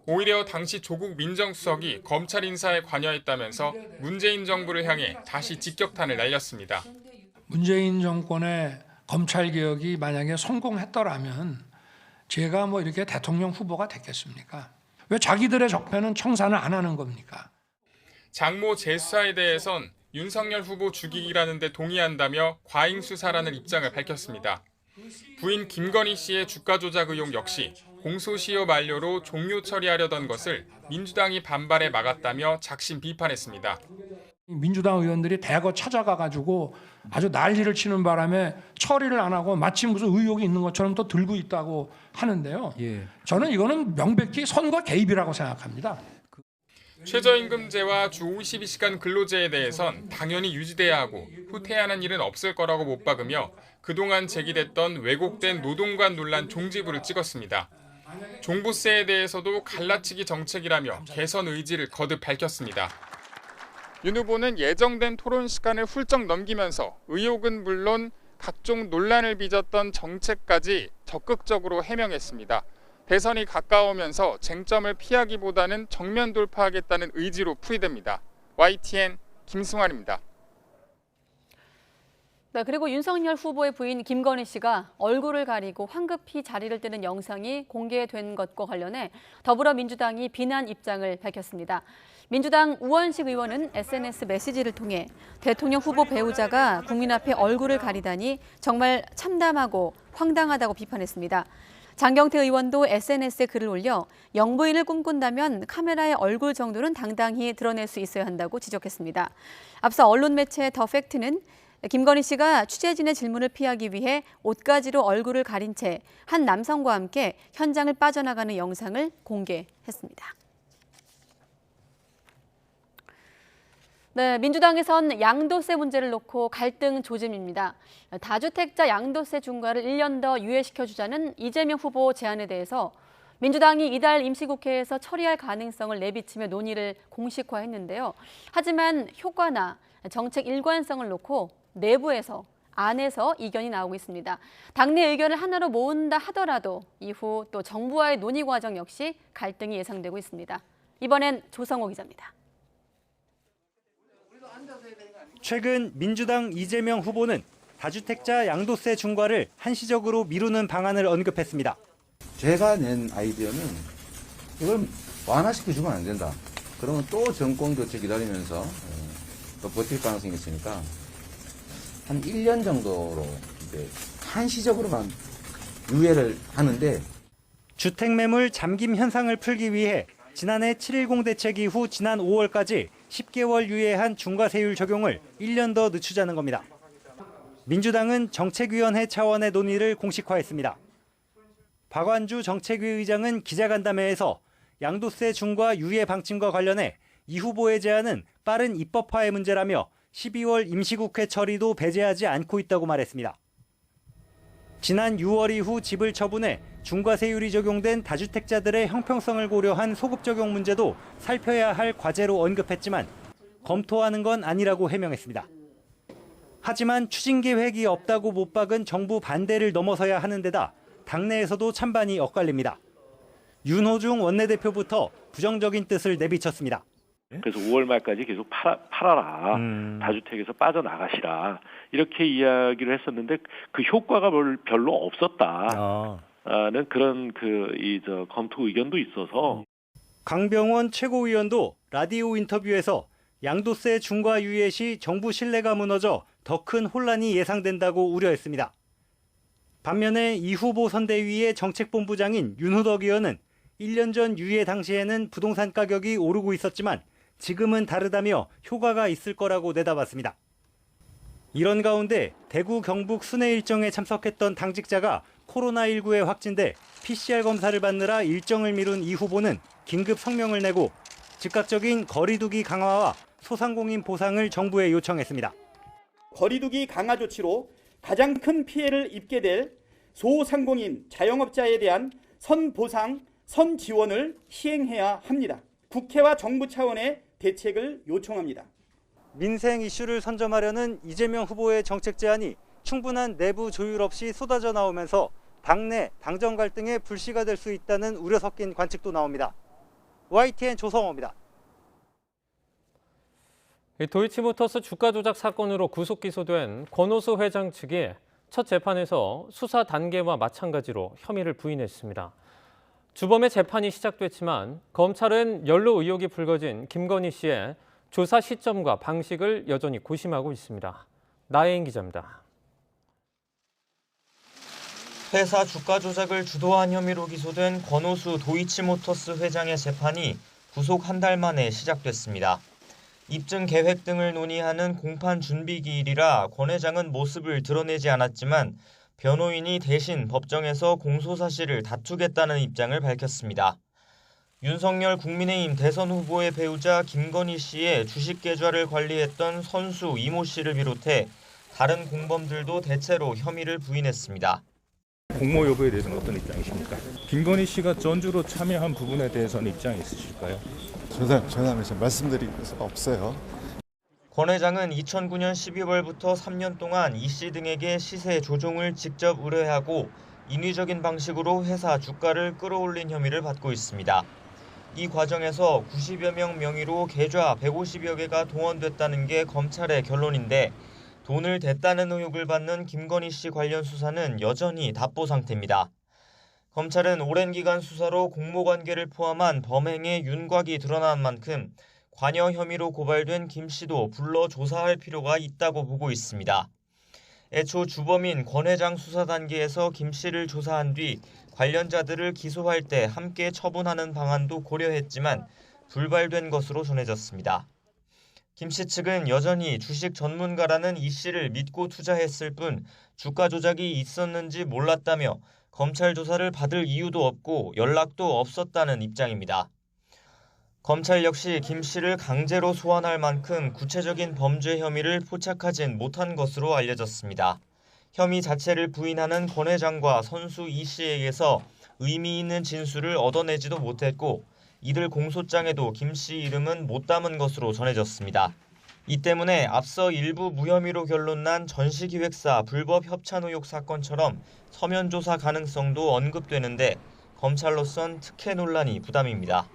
오히려 당시 조국 민정수석이 검찰 인사에 관여했다면서 문재인 정부를 향해 다시 직격탄을 날렸습니다. 문재인 정권의 검찰개혁이 만약에 성공했더라면 제가 뭐 이렇게 대통령 후보가 됐겠습니까? 왜 자기들의 적폐는 청산을 안 하는 겁니까? 장모 재수사에 대해선 윤석열 후보 죽이기라는 데 동의한다며 과잉 수사라는 입장을 밝혔습니다. 부인 김건희 씨의 주가 조작 의혹 역시 공소시효 만료로 종료 처리하려던 것을 민주당이 반발해 막았다며 작심 비판했습니다. 민주당 의원들이 대거 찾아가가지고 아주 난리를 치는 바람에 처리를 안 하고 마치 무슨 의혹이 있는 것처럼 또 들고 있다고 하는데요. 저는 이거는 명백히 선거 개입이라고 생각합니다. 최저임금제와 주 52시간 근로제에 대해선 당연히 유지돼야 하고 후퇴하는 일은 없을 거라고 못 박으며 그동안 제기됐던 왜곡된 노동관 논란 종지부를 찍었습니다. 종부세에 대해서도 갈라치기 정책이라며 개선 의지를 거듭 밝혔습니다. 윤 후보는 예정된 토론 시간을 훌쩍 넘기면서 의혹은 물론 각종 논란을 빚었던 정책까지 적극적으로 해명했습니다. 대선이 가까우면서 쟁점을 피하기보다는 정면 돌파하겠다는 의지로 풀이됩니다. YTN 김승환입니다. 네, 그리고 윤석열 후보의 부인 김건희 씨가 얼굴을 가리고 황급히 자리를 뜨는 영상이 공개된 것과 관련해 더불어민주당이 비난 입장을 밝혔습니다. 민주당 우원식 의원은 SNS 메시지를 통해 대통령 후보 배우자가 국민 앞에 얼굴을 가리다니 정말 참담하고 황당하다고 비판했습니다. 장경태 의원도 SNS에 글을 올려 영부인을 꿈꾼다면 카메라의 얼굴 정도는 당당히 드러낼 수 있어야 한다고 지적했습니다. 앞서 언론 매체 더 팩트는 김건희 씨가 취재진의 질문을 피하기 위해 옷가지로 얼굴을 가린 채 한 남성과 함께 현장을 빠져나가는 영상을 공개했습니다. 네, 민주당에선 양도세 문제를 놓고 갈등 조짐입니다. 다주택자 양도세 중과를 1년 더 유예시켜주자는 이재명 후보 제안에 대해서 민주당이 이달 임시국회에서 처리할 가능성을 내비치며 논의를 공식화했는데요. 하지만 효과나 정책 일관성을 놓고 내부에서, 안에서 이견이 나오고 있습니다. 당내 의견을 하나로 모은다 하더라도 이후 또 정부와의 논의 과정 역시 갈등이 예상되고 있습니다. 이번엔 조성호 기자입니다. 최근 민주당 이재명 후보는 다주택자 양도세 중과를 한시적으로 미루는 방안을 언급했습니다. 제가 낸 아이디어는 이걸 완화시켜주면 안 된다. 그러면 또 정권 교체 기다리면서 또 버틸 가능성이 있으니까 한 1년 정도로 이제 한시적으로만 유예를 하는데 주택매물 잠김 현상을 풀기 위해 지난해 7.10 대책 이후 지난 5월까지 10개월 유예한 중과세율 적용을 1년 더 늦추자는 겁니다. 민주당은 정책위원회 차원의 논의를 공식화했습니다. 박완주 정책위 의장은 기자간담회에서 양도세 중과 유예 방침과 관련해 이 후보의 제안은 빠른 입법화의 문제라며 12월 임시국회 처리도 배제하지 않고 있다고 말했습니다. 지난 6월 이후 집을 처분해 중과세율이 적용된 다주택자들의 형평성을 고려한 소급 적용 문제도 살펴야 할 과제로 언급했지만 검토하는 건 아니라고 해명했습니다. 하지만 추진 계획이 없다고 못 박은 정부 반대를 넘어서야 하는 데다 당내에서도 찬반이 엇갈립니다. 윤호중 원내대표부터 부정적인 뜻을 내비쳤습니다. 그래서 5월 말까지 계속 팔아라. 다주택에서 빠져나가시라. 이렇게 이야기를 했었는데 그 효과가 별로 없었다는 그런 검토 의견도 있어서. 강병원 최고위원도 라디오 인터뷰에서 양도세 중과 유예 시 정부 신뢰가 무너져 더 큰 혼란이 예상된다고 우려했습니다. 반면에 이 후보 선대위의 정책본부장인 윤호덕 의원은 1년 전 유예 당시에는 부동산 가격이 오르고 있었지만 지금은 다르다며 효과가 있을 거라고 내다봤습니다. 이런 가운데 대구 경북 순회 일정에 참석했던 당직자가 코로나19에 확진돼 PCR 검사를 받느라 일정을 미룬 이 후보는 긴급 성명을 내고 즉각적인 거리두기 강화와 소상공인 보상을 정부에 요청했습니다. 거리두기 강화 조치로 가장 큰 피해를 입게 될 소상공인 자영업자에 대한 선보상, 선지원을 시행해야 합니다. 국회와 정부 차원의 대책을 요청합니다. 민생 이슈를 선점하려는 이재명 후보의 정책 제안이 충분한 내부 조율 없이 쏟아져 나오면서 당내 당정 갈등의 불씨가 될 수 있다는 우려 섞인 관측도 나옵니다. YTN 조성호입니다. 도이치모터스 주가 조작 사건으로 구속 기소된 권오수 회장 측이 첫 재판에서 수사 단계와 마찬가지로 혐의를 부인했습니다. 주범의 재판이 시작됐지만 검찰은 연루 의혹이 불거진 김건희 씨의 조사 시점과 방식을 여전히 고심하고 있습니다. 나혜인 기자입니다. 회사 주가 조작을 주도한 혐의로 기소된 권오수 도이치모터스 회장의 재판이 구속 한 달 만에 시작됐습니다. 입증 계획 등을 논의하는 공판 준비 기일이라 권 회장은 모습을 드러내지 않았지만 변호인이 대신 법정에서 공소 사실을 다투겠다는 입장을 밝혔습니다. 윤석열 국민의힘 대선 후보의 배우자 김건희 씨의 주식 계좌를 관리했던 선수 이모 씨를 비롯해 다른 공범들도 대체로 혐의를 부인했습니다. 공모 여부에 대해서는 어떤 입장이십니까? 김건희 씨가 전주로 참여한 부분에 대해서는 입장이 있으실까요? 전담해서 말씀드릴 수가 없어요. 권 회장은 2009년 12월부터 3년 동안 이 씨 등에게 시세 조종을 직접 의뢰하고 인위적인 방식으로 회사 주가를 끌어올린 혐의를 받고 있습니다. 이 과정에서 90여 명 명의로 계좌 150여 개가 동원됐다는 게 검찰의 결론인데 돈을 댔다는 의혹을 받는 김건희 씨 관련 수사는 여전히 답보 상태입니다. 검찰은 오랜 기간 수사로 공모관계를 포함한 범행의 윤곽이 드러난 만큼 관여 혐의로 고발된 김 씨도 불러 조사할 필요가 있다고 보고 있습니다. 애초 주범인 권 회장 수사 단계에서 김 씨를 조사한 뒤 관련자들을 기소할 때 함께 처분하는 방안도 고려했지만 불발된 것으로 전해졌습니다. 김 씨 측은 여전히 주식 전문가라는 이 씨를 믿고 투자했을 뿐 주가 조작이 있었는지 몰랐다며 검찰 조사를 받을 이유도 없고 연락도 없었다는 입장입니다. 검찰 역시 김 씨를 강제로 소환할 만큼 구체적인 범죄 혐의를 포착하진 못한 것으로 알려졌습니다. 혐의 자체를 부인하는 권 회장과 선수 이 씨에게서 의미 있는 진술을 얻어내지도 못했고 이들 공소장에도 김 씨 이름은 못 담은 것으로 전해졌습니다. 이 때문에 앞서 일부 무혐의로 결론난 전시기획사 불법 협찬 의혹 사건처럼 서면 조사 가능성도 언급되는데 검찰로선 특혜 논란이 부담입니다.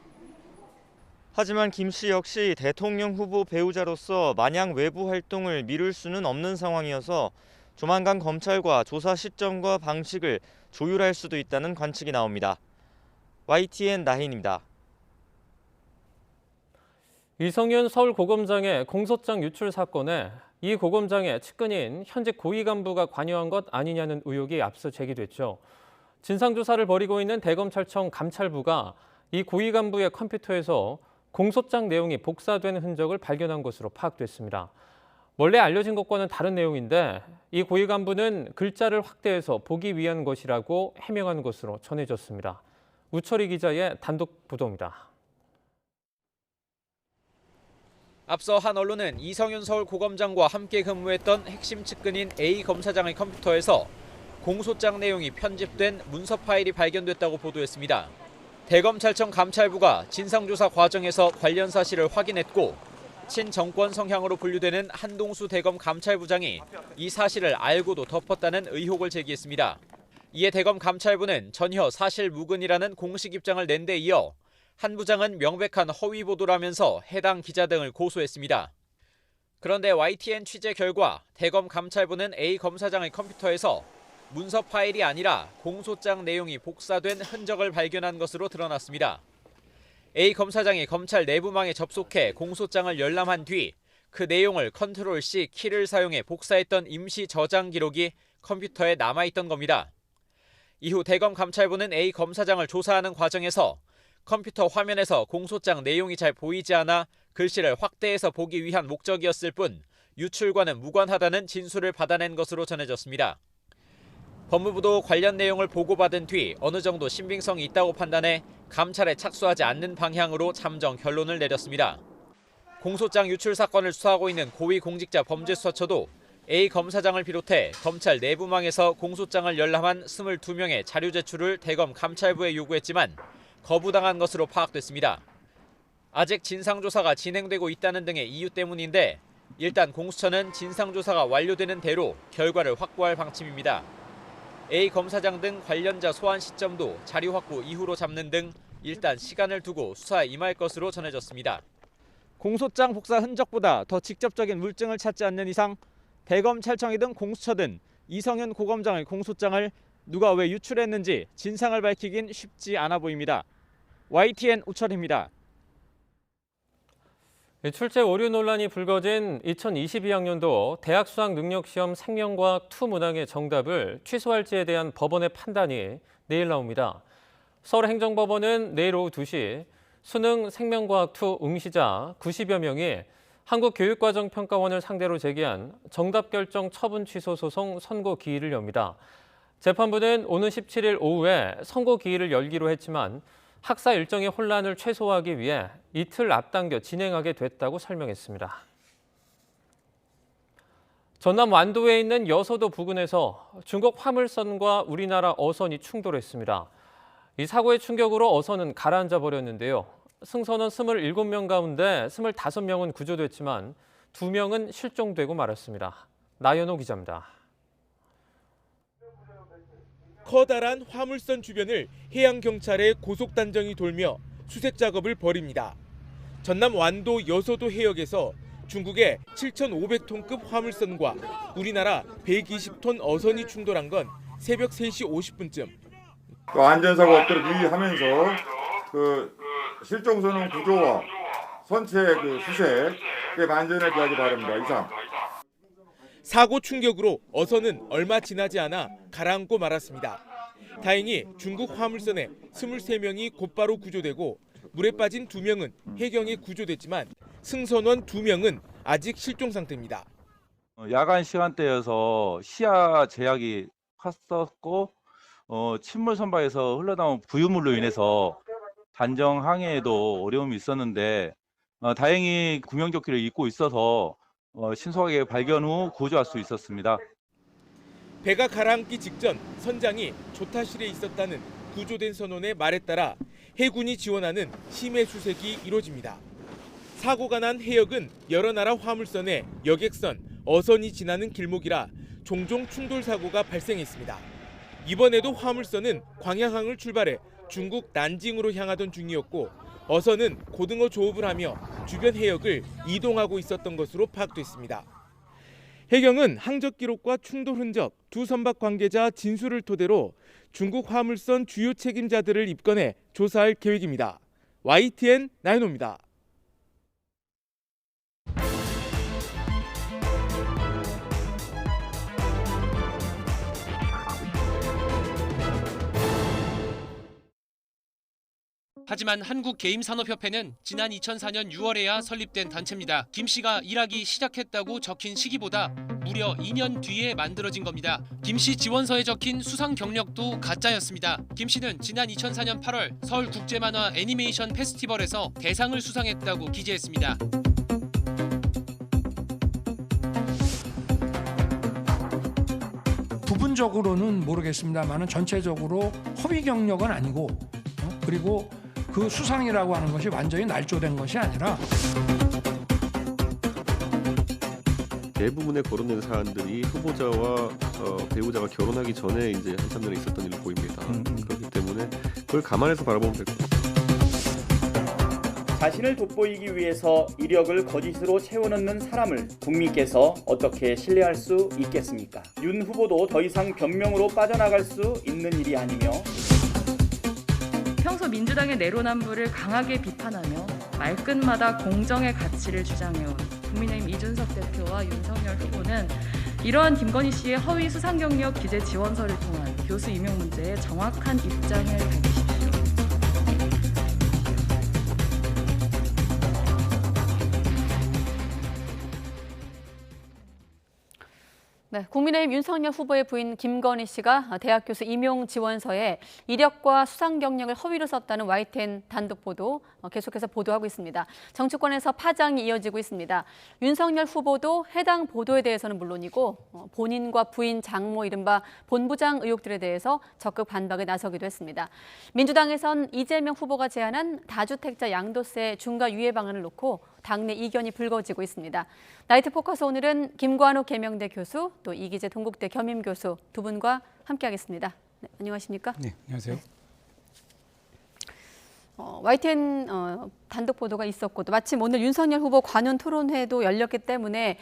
하지만 김 씨 역시 대통령 후보 배우자로서 마냥 외부 활동을 미룰 수는 없는 상황이어서 조만간 검찰과 조사 시점과 방식을 조율할 수도 있다는 관측이 나옵니다. YTN 나혜인입니다. 이성윤 서울고검장의 공소장 유출 사건에 이 고검장의 측근인 현직 고위 간부가 관여한 것 아니냐는 의혹이 앞서 제기됐죠. 진상조사를 벌이고 있는 대검찰청 감찰부가 이 고위 간부의 컴퓨터에서 공소장 내용이 복사된 흔적을 발견한 것으로 파악됐습니다. 원래 알려진 것과는 다른 내용인데 이 고위 간부는 글자를 확대해서 보기 위한 것이라고 해명한 것으로 전해졌습니다. 우철희 기자의 단독 보도입니다. 앞서 한 언론은 이성윤 서울고검장과 함께 근무했던 핵심 측근인 A 검사장의 컴퓨터에서 공소장 내용이 편집된 문서 파일이 발견됐다고 보도했습니다. 대검찰청 감찰부가 진상조사 과정에서 관련 사실을 확인했고 친정권 성향으로 분류되는 한동수 대검 감찰부장이 이 사실을 알고도 덮었다는 의혹을 제기했습니다. 이에 대검 감찰부는 전혀 사실무근이라는 공식 입장을 낸 데 이어 한 부장은 명백한 허위 보도라면서 해당 기자 등을 고소했습니다. 그런데 YTN 취재 결과 대검 감찰부는 A 검사장의 컴퓨터에서 문서 파일이 아니라 공소장 내용이 복사된 흔적을 발견한 것으로 드러났습니다. A 검사장이 검찰 내부망에 접속해 공소장을 열람한 뒤 그 내용을 컨트롤-C 키를 사용해 복사했던 임시 저장 기록이 컴퓨터에 남아있던 겁니다. 이후 대검 감찰부는 A 검사장을 조사하는 과정에서 컴퓨터 화면에서 공소장 내용이 잘 보이지 않아 글씨를 확대해서 보기 위한 목적이었을 뿐 유출과는 무관하다는 진술을 받아낸 것으로 전해졌습니다. 법무부도 관련 내용을 보고받은 뒤 어느 정도 신빙성이 있다고 판단해 감찰에 착수하지 않는 방향으로 잠정 결론을 내렸습니다. 공소장 유출 사건을 수사하고 있는 고위공직자범죄수사처도 A 검사장을 비롯해 검찰 내부망에서 공소장을 열람한 22명의 자료 제출을 대검 감찰부에 요구했지만 거부당한 것으로 파악됐습니다. 아직 진상조사가 진행되고 있다는 등의 이유 때문인데 일단 공수처는 진상조사가 완료되는 대로 결과를 확보할 방침입니다. A 검사장 등 관련자 소환 시점도 자료 확보 이후로 잡는 등 일단 시간을 두고 수사에 임할 것으로 전해졌습니다. 공소장 복사 흔적보다 더 직접적인 물증을 찾지 않는 이상 대검찰청이든 공수처든 이성윤 고검장의 공소장을 누가 왜 유출했는지 진상을 밝히긴 쉽지 않아 보입니다. YTN 우철입니다. 출제 오류 논란이 불거진 2022학년도 대학 수학 능력시험 생명과학 2 문항의 정답을 취소할지에 대한 법원의 판단이 내일 나옵니다. 서울행정법원은 내일 오후 2시 수능 생명과학 2 응시자 90여 명이 한국교육과정평가원을 상대로 제기한 정답 결정 처분 취소 소송 선고 기일을 엽니다. 재판부는 오는 17일 오후에 선고 기일을 열기로 했지만 학사 일정의 혼란을 최소화하기 위해 이틀 앞당겨 진행하게 됐다고 설명했습니다. 전남 완도에 있는 여서도 부근에서 중국 화물선과 우리나라 어선이 충돌했습니다. 이 사고의 충격으로 어선은 가라앉아 버렸는데요. 승선원 27명 가운데 25명은 구조됐지만 2명은 실종되고 말았습니다. 나연호 기자입니다. 커다란 화물선 주변을 해양경찰의 고속단정이 돌며 수색 작업을 벌입니다. 전남 완도 여서도 해역에서 중국의 7,500톤급 화물선과 우리나라 120톤 어선이 충돌한 건 새벽 3시 50분쯤. 안전사고 없도록 유의하면서 실종선원 구조와 선체 수색에 만전을 기하기 바랍니다. 이상. 사고 충격으로 어선은 얼마 지나지 않아 가라앉고 말았습니다. 다행히 중국 화물선에 23명이 곧바로 구조되고 물에 빠진 2명은 해경에 구조됐지만 승선원 2명은 아직 실종 상태입니다. 야간 시간대여서 시야 제약이 컸었고 침몰 선박에서 흘러나온 부유물로 인해서 단정 항해에도 어려움이 있었는데 다행히 구명조끼를 입고 있어서 신속하게 발견 후 구조할 수 있었습니다. 배가 가라앉기 직전 선장이 조타실에 있었다는 구조된 선원의 말에 따라 해군이 지원하는 심해 수색이 이루어집니다. 사고가 난 해역은 여러 나라 화물선의 여객선, 어선이 지나는 길목이라 종종 충돌 사고가 발생했습니다. 이번에도 화물선은 광양항을 출발해 중국 난징으로 향하던 중이었고 어선은 고등어 조업을 하며 주변 해역을 이동하고 있었던 것으로 파악됐습니다. 해경은 항적 기록과 충돌 흔적, 두 선박 관계자 진술을 토대로 중국 화물선 주요 책임자들을 입건해 조사할 계획입니다. YTN 나연호입니다. 하지만 한국게임산업협회는 지난 2004년 6월에야 설립된 단체입니다. 김 씨가 일하기 시작했다고 적힌 시기보다 무려 2년 뒤에 만들어진 겁니다. 김 씨 지원서에 적힌 수상 경력도 가짜였습니다. 김 씨는 지난 2004년 8월 서울국제만화 애니메이션 페스티벌에서 대상을 수상했다고 기재했습니다. 부분적으로는 모르겠습니다만 전체적으로 허위 경력은 아니고 그리고 그 수상이라고 하는 것이 완전히 날조된 것이 아니라 대부분의 거론된 사안들이 후보자와 배우자가 결혼하기 전에 이제 한참 전에 있었던 일로 보입니다. 그렇기 때문에 그걸 감안해서 바라보면 될 것 같습니다. 자신을 돋보이기 위해서 이력을 거짓으로 채워넣는 사람을 국민께서 어떻게 신뢰할 수 있겠습니까? 윤 후보도 더 이상 변명으로 빠져나갈 수 있는 일이 아니며 평소 민주당의 내로남불을 강하게 비판하며 말끝마다 공정의 가치를 주장해온 국민의힘 이준석 대표와 윤석열 후보는 이러한 김건희 씨의 허위 수상 경력 기재 지원서를 통한 교수 임용 문제에 정확한 입장을 밝히십시오. 네, 국민의힘 윤석열 후보의 부인 김건희 씨가 대학 교수 임용 지원서에 이력과 수상 경력을 허위로 썼다는 YTN 단독 보도 계속해서 보도하고 있습니다. 정치권에서 파장이 이어지고 있습니다. 윤석열 후보도 해당 보도에 대해서는 물론이고 본인과 부인 장모 이른바 본부장 의혹들에 대해서 적극 반박에 나서기도 했습니다. 민주당에선 이재명 후보가 제안한 다주택자 양도세 중과 유예 방안을 놓고 당내 이견이 불거지고 있습니다. 나이트 포커스 오늘은 김관욱 계명대 교수, 또 이기재 동국대 겸임 교수 두 분과 함께하겠습니다. 네, 안녕하십니까? 네, 안녕하세요. YTN 단독 보도가 있었고 또 마침 오늘 윤석열 후보 관훈 토론회도 열렸기 때문에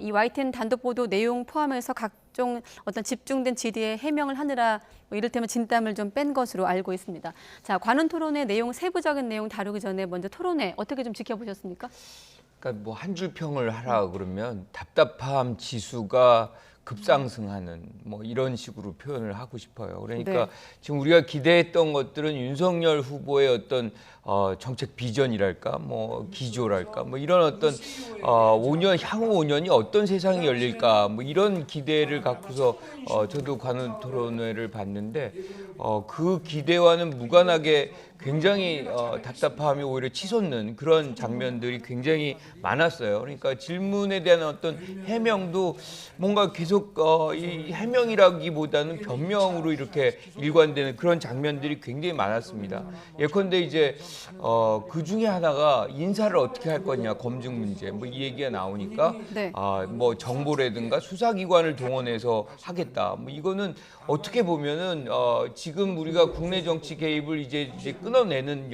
이 YTN 단독 보도 내용 포함해서 각종 어떤 집중된 질의에 해명을 하느라 이를테면 진땀을 좀 뺀 것으로 알고 있습니다. 자, 관훈 토론회 내용 세부적인 내용 다루기 전에 먼저 토론회 어떻게 좀 지켜보셨습니까? 그러니까 뭐 한 줄 평을 하라 그러면 답답함 지수가 급상승하는 뭐 이런 식으로 표현을 하고 싶어요. 그러니까 네. 지금 우리가 기대했던 것들은 윤석열 후보의 어떤 정책 비전이랄까, 뭐 기조랄까, 뭐 이런 어떤 5년 향후 5년이 어떤 세상이 열릴까, 뭐 이런 기대를 갖고서 저도 관훈 토론회를 봤는데 그 기대와는 무관하게 굉장히 답답함이 오히려 치솟는 그런 장면들이 굉장히 많았어요. 그러니까 질문에 대한 어떤 해명도 뭔가 계속 이 해명이라기보다는 변명으로 이렇게 일관되는 그런 장면들이 굉장히 많았습니다. 예컨대 이제 그 중에 하나가 인사를 어떻게 할 거냐, 검증 문제 뭐 이 얘기가 나오니까 네. 뭐 정보라든가 수사기관을 동원해서 하겠다. 뭐 이거는 어떻게 보면은 지금 우리가 국내 정치 개입을 이제 끊어내는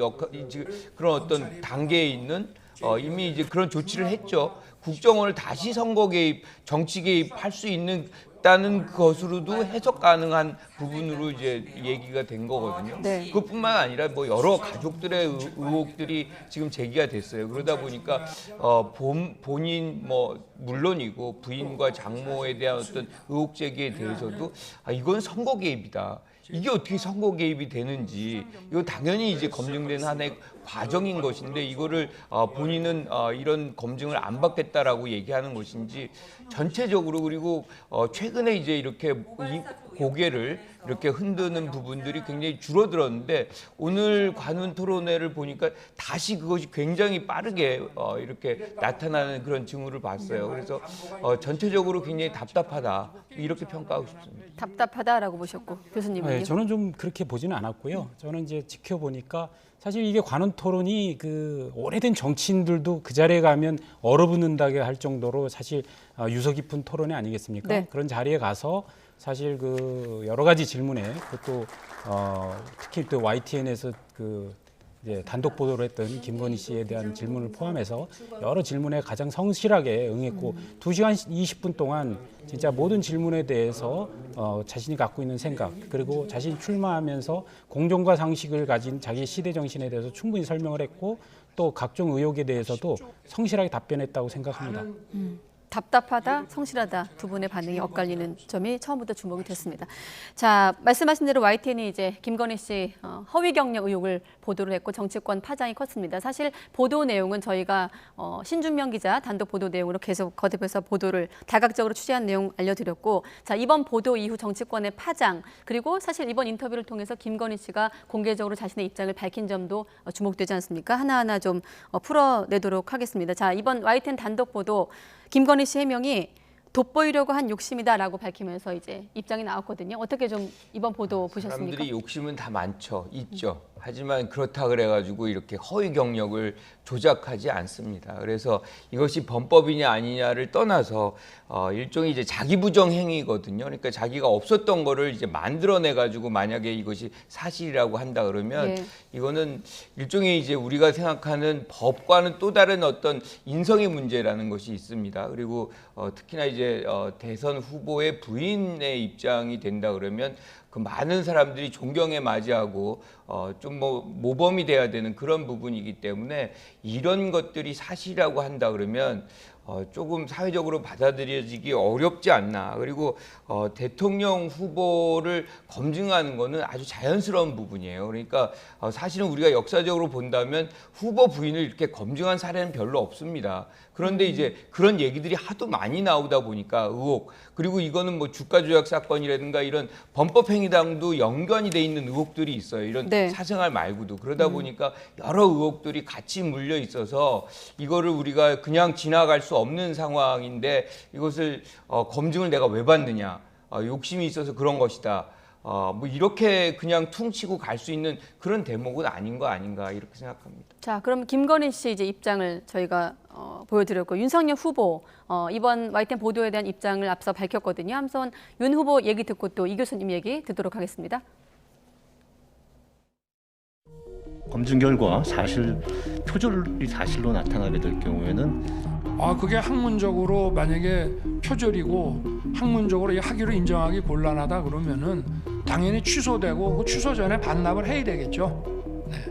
그런 어떤 단계에 있는 이미 이제 그런 조치를 했죠. 국정원을 다시 선거 개입, 정치 개입할 수 있다는 것으로도 해석 가능한 부분으로 이제 얘기가 된 거거든요. 네. 그것뿐만 아니라 뭐 여러 가족들의 의혹들이 지금 제기가 됐어요. 그러다 보니까 본인 뭐 물론이고 부인과 장모에 대한 어떤 의혹 제기에 대해서도 이건 선거 개입이다. 이게 어떻게 선거 개입이 되는지 이거 당연히 이제 검증된 하나의 과정인 것인데 이거를 본인은 이런 검증을 안 받겠다라고 얘기하는 것인지 전체적으로 그리고 최근에 이제 이렇게 이 고개를 이렇게 흔드는 부분들이 굉장히 줄어들었는데 오늘 관훈 토론회를 보니까 다시 그것이 굉장히 빠르게 이렇게 나타나는 그런 징후를 봤어요. 그래서 전체적으로 굉장히 답답하다 이렇게 평가하고 싶습니다. 답답하다라고 보셨고 교수님은요? 네, 저는 좀 그렇게 보지는 않았고요. 저는 이제 지켜보니까 사실 이게 관훈 토론이 그 오래된 정치인들도 그 자리에 가면 얼어붙는다게 할 정도로 사실 유서 깊은 토론회 아니겠습니까? 네. 그런 자리에 가서 사실 그 여러 가지 질문에 그것도 특히 또 YTN에서 그 이제 단독 보도를 했던 김건희 씨에 대한 질문을 포함해서 여러 질문에 가장 성실하게 응했고 2시간 20분 동안 진짜 모든 질문에 대해서 자신이 갖고 있는 생각 그리고 자신이 출마하면서 공정과 상식을 가진 자기 시대 정신에 대해서 충분히 설명을 했고 또 각종 의혹에 대해서도 성실하게 답변했다고 생각합니다. 답답하다, 성실하다 두 분의 반응이 엇갈리는 점이 처음부터 주목이 됐습니다. 자, 말씀하신 대로 YTN이 이제 김건희 씨 허위 경력 의혹을 보도를 했고 정치권 파장이 컸습니다. 사실 보도 내용은 저희가 신준명 기자 단독 보도 내용으로 계속 거듭해서 보도를 다각적으로 취재한 내용 알려드렸고, 자, 이번 보도 이후 정치권의 파장 그리고 사실 이번 인터뷰를 통해서 김건희 씨가 공개적으로 자신의 입장을 밝힌 점도 주목되지 않습니까? 하나하나 좀 풀어내도록 하겠습니다. 자, 이번 YTN 단독 보도 김건희 씨 해명이 돋보이려고 한 욕심이다라고 밝히면서 이제 입장이 나왔거든요. 어떻게 좀 이번 보도 보셨습니까? 사람들이 욕심은 다 많죠. 있죠. 하지만 그렇다 그래가지고 이렇게 허위 경력을 조작하지 않습니다. 그래서 이것이 범법이냐 아니냐를 떠나서 일종의 이제 자기 부정 행위거든요. 그러니까 자기가 없었던 거를 이제 만들어내가지고 만약에 이것이 사실이라고 한다 그러면 예. 이거는 일종의 이제 우리가 생각하는 법과는 또 다른 어떤 인성의 문제라는 것이 있습니다. 그리고 특히나 이제 대선 후보의 부인의 입장이 된다 그러면 그 많은 사람들이 존경에 맞이하고 좀 뭐 모범이 돼야 되는 그런 부분이기 때문에 이런 것들이 사실이라고 한다 그러면 조금 사회적으로 받아들여지기 어렵지 않나. 그리고 대통령 후보를 검증하는 거는 아주 자연스러운 부분이에요. 그러니까 사실은 우리가 역사적으로 본다면 후보 부인을 이렇게 검증한 사례는 별로 없습니다. 그런데 이제 그런 얘기들이 하도 많이 나오다 보니까 의혹, 그리고 이거는 뭐 주가 조작 사건이라든가 이런 범법행위당도 연관이 돼 있는 의혹들이 있어요. 이런 네. 사생활 말고도. 그러다 보니까 여러 의혹들이 같이 물려 있어서 이거를 우리가 그냥 지나갈 수 없는 상황인데 이것을 검증을 내가 왜 받느냐, 욕심이 있어서 그런 것이다. 뭐 이렇게 그냥 퉁치고 갈 수 있는 그런 대목은 아닌 거 아닌가 이렇게 생각합니다. 자, 그럼 김건희 씨 이제 입장을 저희가 보여드렸고, 윤석열 후보 이번 YTN 보도에 대한 입장을 앞서 밝혔거든요. 한번 윤 후보 얘기 듣고 또 이 교수님 얘기 듣도록 하겠습니다. 검증 결과 표절이 사실로 나타나게 될 경우에는 그게 학문적으로 만약에 표절이고 학문적으로 이 학위로 인정하기 곤란하다 그러면은 당연히 취소되고 그 취소 전에 반납을 해야 되겠죠. 네,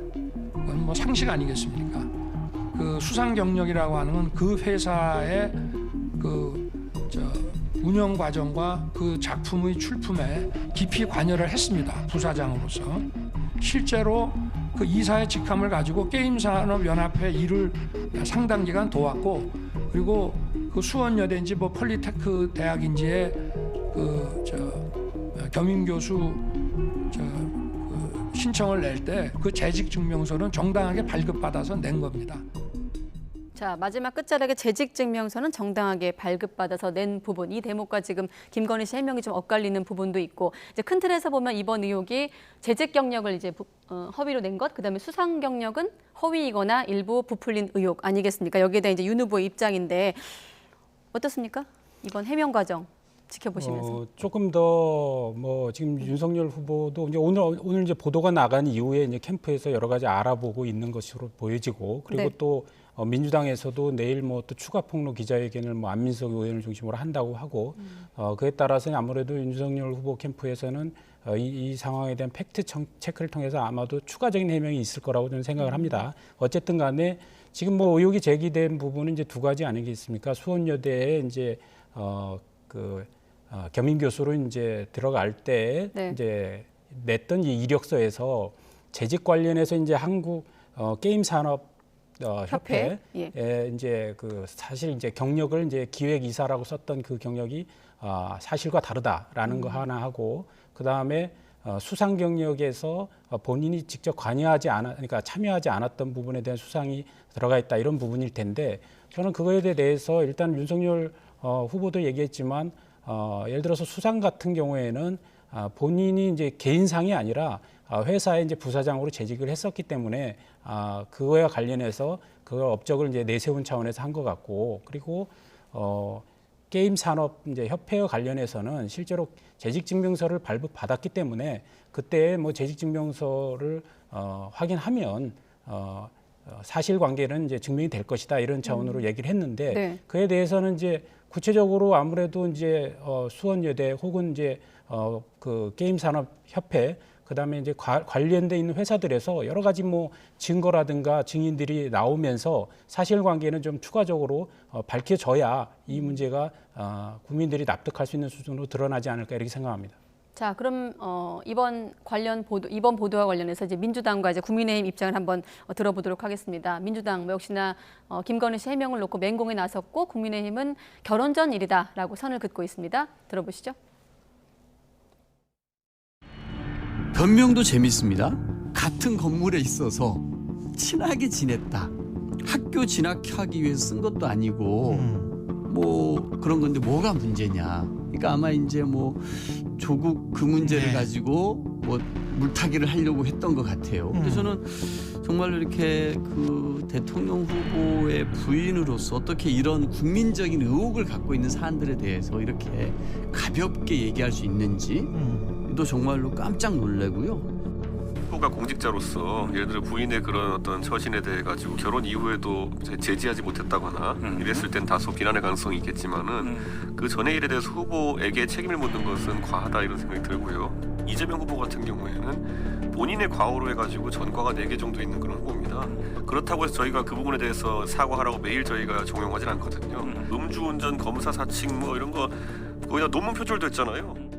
그건 뭐 상식 아니겠습니까? 그 수상 경력이라고 하는 건 그 회사의 운영 과정과 그 작품의 출품에 깊이 관여를 했습니다. 부사장으로서 실제로 그 이사의 직함을 가지고 게임산업연합회 일을 상당 기간 도왔고, 그리고 그 수원여대인지 뭐 폴리테크 대학인지에 겸임교수 신청을 낼 때 그 재직증명서는 정당하게 발급받아서 낸 겁니다. 자, 마지막 끝자락에 재직증명서는 정당하게 발급받아서 낸 부분, 이 대목과 지금 김건희 씨 해명이 좀 엇갈리는 부분도 있고, 이제 큰 틀에서 보면 이번 의혹이 재직 경력을 이제 허위로 낸 것, 그다음에 수상 경력은 허위이거나 일부 부풀린 의혹 아니겠습니까? 여기에 대한 이제 윤 후보의 입장인데 어떻습니까? 이번 해명 과정 지켜보시면서. 조금 더 뭐 지금 윤석열 후보도 이제 오늘 이제 보도가 나간 이후에 이제 캠프에서 여러 가지 알아보고 있는 것으로 보여지고, 그리고 네. 또 민주당에서도 내일 뭐 또 추가 폭로 기자회견을 뭐 안민석 의원을 중심으로 한다고 하고, 그에 따라서 아무래도 윤석열 후보 캠프에서는 이 상황에 대한 팩트 체크를 통해서 아마도 추가적인 해명이 있을 거라고 저는 생각을 합니다. 어쨌든 간에 지금 뭐 의혹이 제기된 부분은 이제 두 가지 아니겠습니까? 수원여대에 이제 겸임 교수로 이제 들어갈 때 네. 이제 냈던 이 이력서에서 재직 관련해서 이제 한국 게임 산업 협회에 예. 이제 사실 이제 경력을 이제 기획이사라고 썼던 그 경력이 사실과 다르다라는 거 하나 하고, 그 다음에 수상 경력에서 본인이 직접 그러니까 참여하지 않았던 부분에 대한 수상이 들어가 있다, 이런 부분일 텐데, 저는 그거에 대해서 일단 윤석열 후보도 얘기했지만 예를 들어서 수상 같은 경우에는 본인이 이제 개인상이 아니라 회사의 이제 부사장으로 재직을 했었기 때문에 그거와 관련해서 그 업적을 이제 내세운 차원에서 한 것 같고, 그리고 게임 산업 이제 협회와 관련해서는 실제로 재직 증명서를 발급받았기 때문에 그때 뭐 재직 증명서를 확인하면 사실관계는 이제 증명이 될 것이다, 이런 차원으로 얘기를 했는데, 네. 그에 대해서는 이제 구체적으로 아무래도 이제 수원여대 혹은 이제 그 게임산업협회, 그다음에 이제 관련돼 있는 회사들에서 여러 가지 뭐 증거라든가 증인들이 나오면서 사실관계는 좀 추가적으로 밝혀져야 이 문제가 국민들이 납득할 수 있는 수준으로 드러나지 않을까, 이렇게 생각합니다. 자, 그럼 이번 보도와 관련해서 이제 민주당과 이제 국민의힘 입장을 한번 들어보도록 하겠습니다. 민주당 역시나 김건희 씨 해명을 놓고 맹공에 나섰고, 국민의힘은 결혼 전 일이다라고 선을 긋고 있습니다. 들어보시죠. 변명도 재밌습니다. 같은 건물에 있어서 친하게 지냈다. 학교 진학하기 위해서 쓴 것도 아니고 뭐 그런 건데 뭐가 문제냐. 그러니까 아마 이제 뭐 조국 그 문제를 가지고 뭐 물타기를 하려고 했던 것 같아요. 근데 저는 정말로 이렇게 그 대통령 후보의 부인으로서 어떻게 이런 국민적인 의혹을 갖고 있는 사안들에 대해서 이렇게 가볍게 얘기할 수 있는지 또 정말로 깜짝 놀래고요. 후보가 공직자로서 예를 들어 부인의 그런 어떤 처신에 대해 가지고 결혼 이후에도 제지하지 못했다거나 이랬을 땐 다소 비난의 가능성이 있겠지만은 그 전의 일에 대해서 후보에게 책임을 묻는 것은 과하다, 이런 생각이 들고요. 이재명 후보 같은 경우에는 본인의 과오로 해가지고 전과가 4개 정도 있는 그런 후보입니다. 그렇다고 해서 저희가 그 부분에 대해서 사과하라고 매일 저희가 종용하진 않거든요. 음주운전 검사 사칭 뭐 이런 거 거의 다 논문 표절됐잖아요.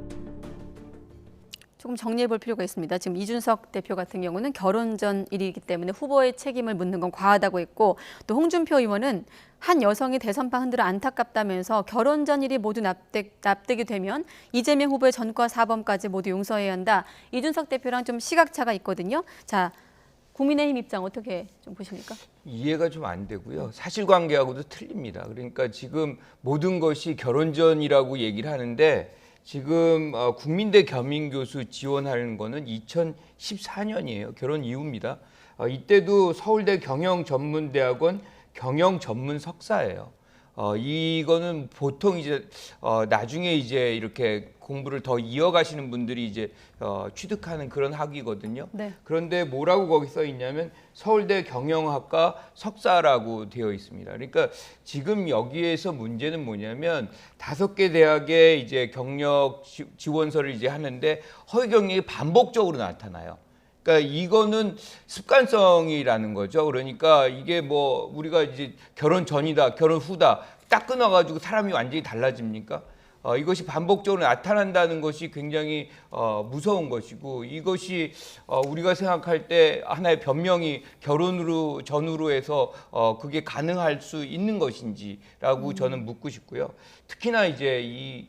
조금 정리해 볼 필요가 있습니다. 지금 이준석 대표 같은 경우는 결혼 전 일이기 때문에 후보의 책임을 묻는 건 과하다고 했고, 또 홍준표 의원은 한 여성이 대선판 흔들어 안타깝다면서 결혼 전 일이 모두 납득이 되면 이재명 후보의 전과 사범까지 모두 용서해야 한다. 이준석 대표랑 좀 시각차가 있거든요. 자, 국민의힘 입장 어떻게 좀 보십니까? 이해가 좀 안 되고요. 사실관계하고도 틀립니다. 그러니까 지금 모든 것이 결혼 전이라고 얘기를 하는데 지금 국민대 겸임교수 지원하는 거는 2014년이에요. 결혼 이후입니다. 이때도 서울대 경영전문대학원 경영전문 석사예요. 이거는 보통 이제 나중에 이제 이렇게 공부를 더 이어가시는 분들이 이제 취득하는 그런 학위거든요. 네. 그런데 뭐라고 거기 써 있냐면 서울대 경영학과 석사라고 되어 있습니다. 그러니까 지금 여기에서 문제는 뭐냐면 5개 대학에 이제 경력 지원서를 이제 하는데 허위 경력이 반복적으로 나타나요. 그러니까 이거는 습관성이라는 거죠. 그러니까 이게 뭐 우리가 이제 결혼 전이다, 결혼 후다 딱 끊어가지고 사람이 완전히 달라집니까? 이것이 반복적으로 나타난다는 것이 굉장히 무서운 것이고, 이것이 우리가 생각할 때 하나의 변명이 결혼으로 전후로 해서 그게 가능할 수 있는 것인지라고 저는 묻고 싶고요. 특히나 이제 이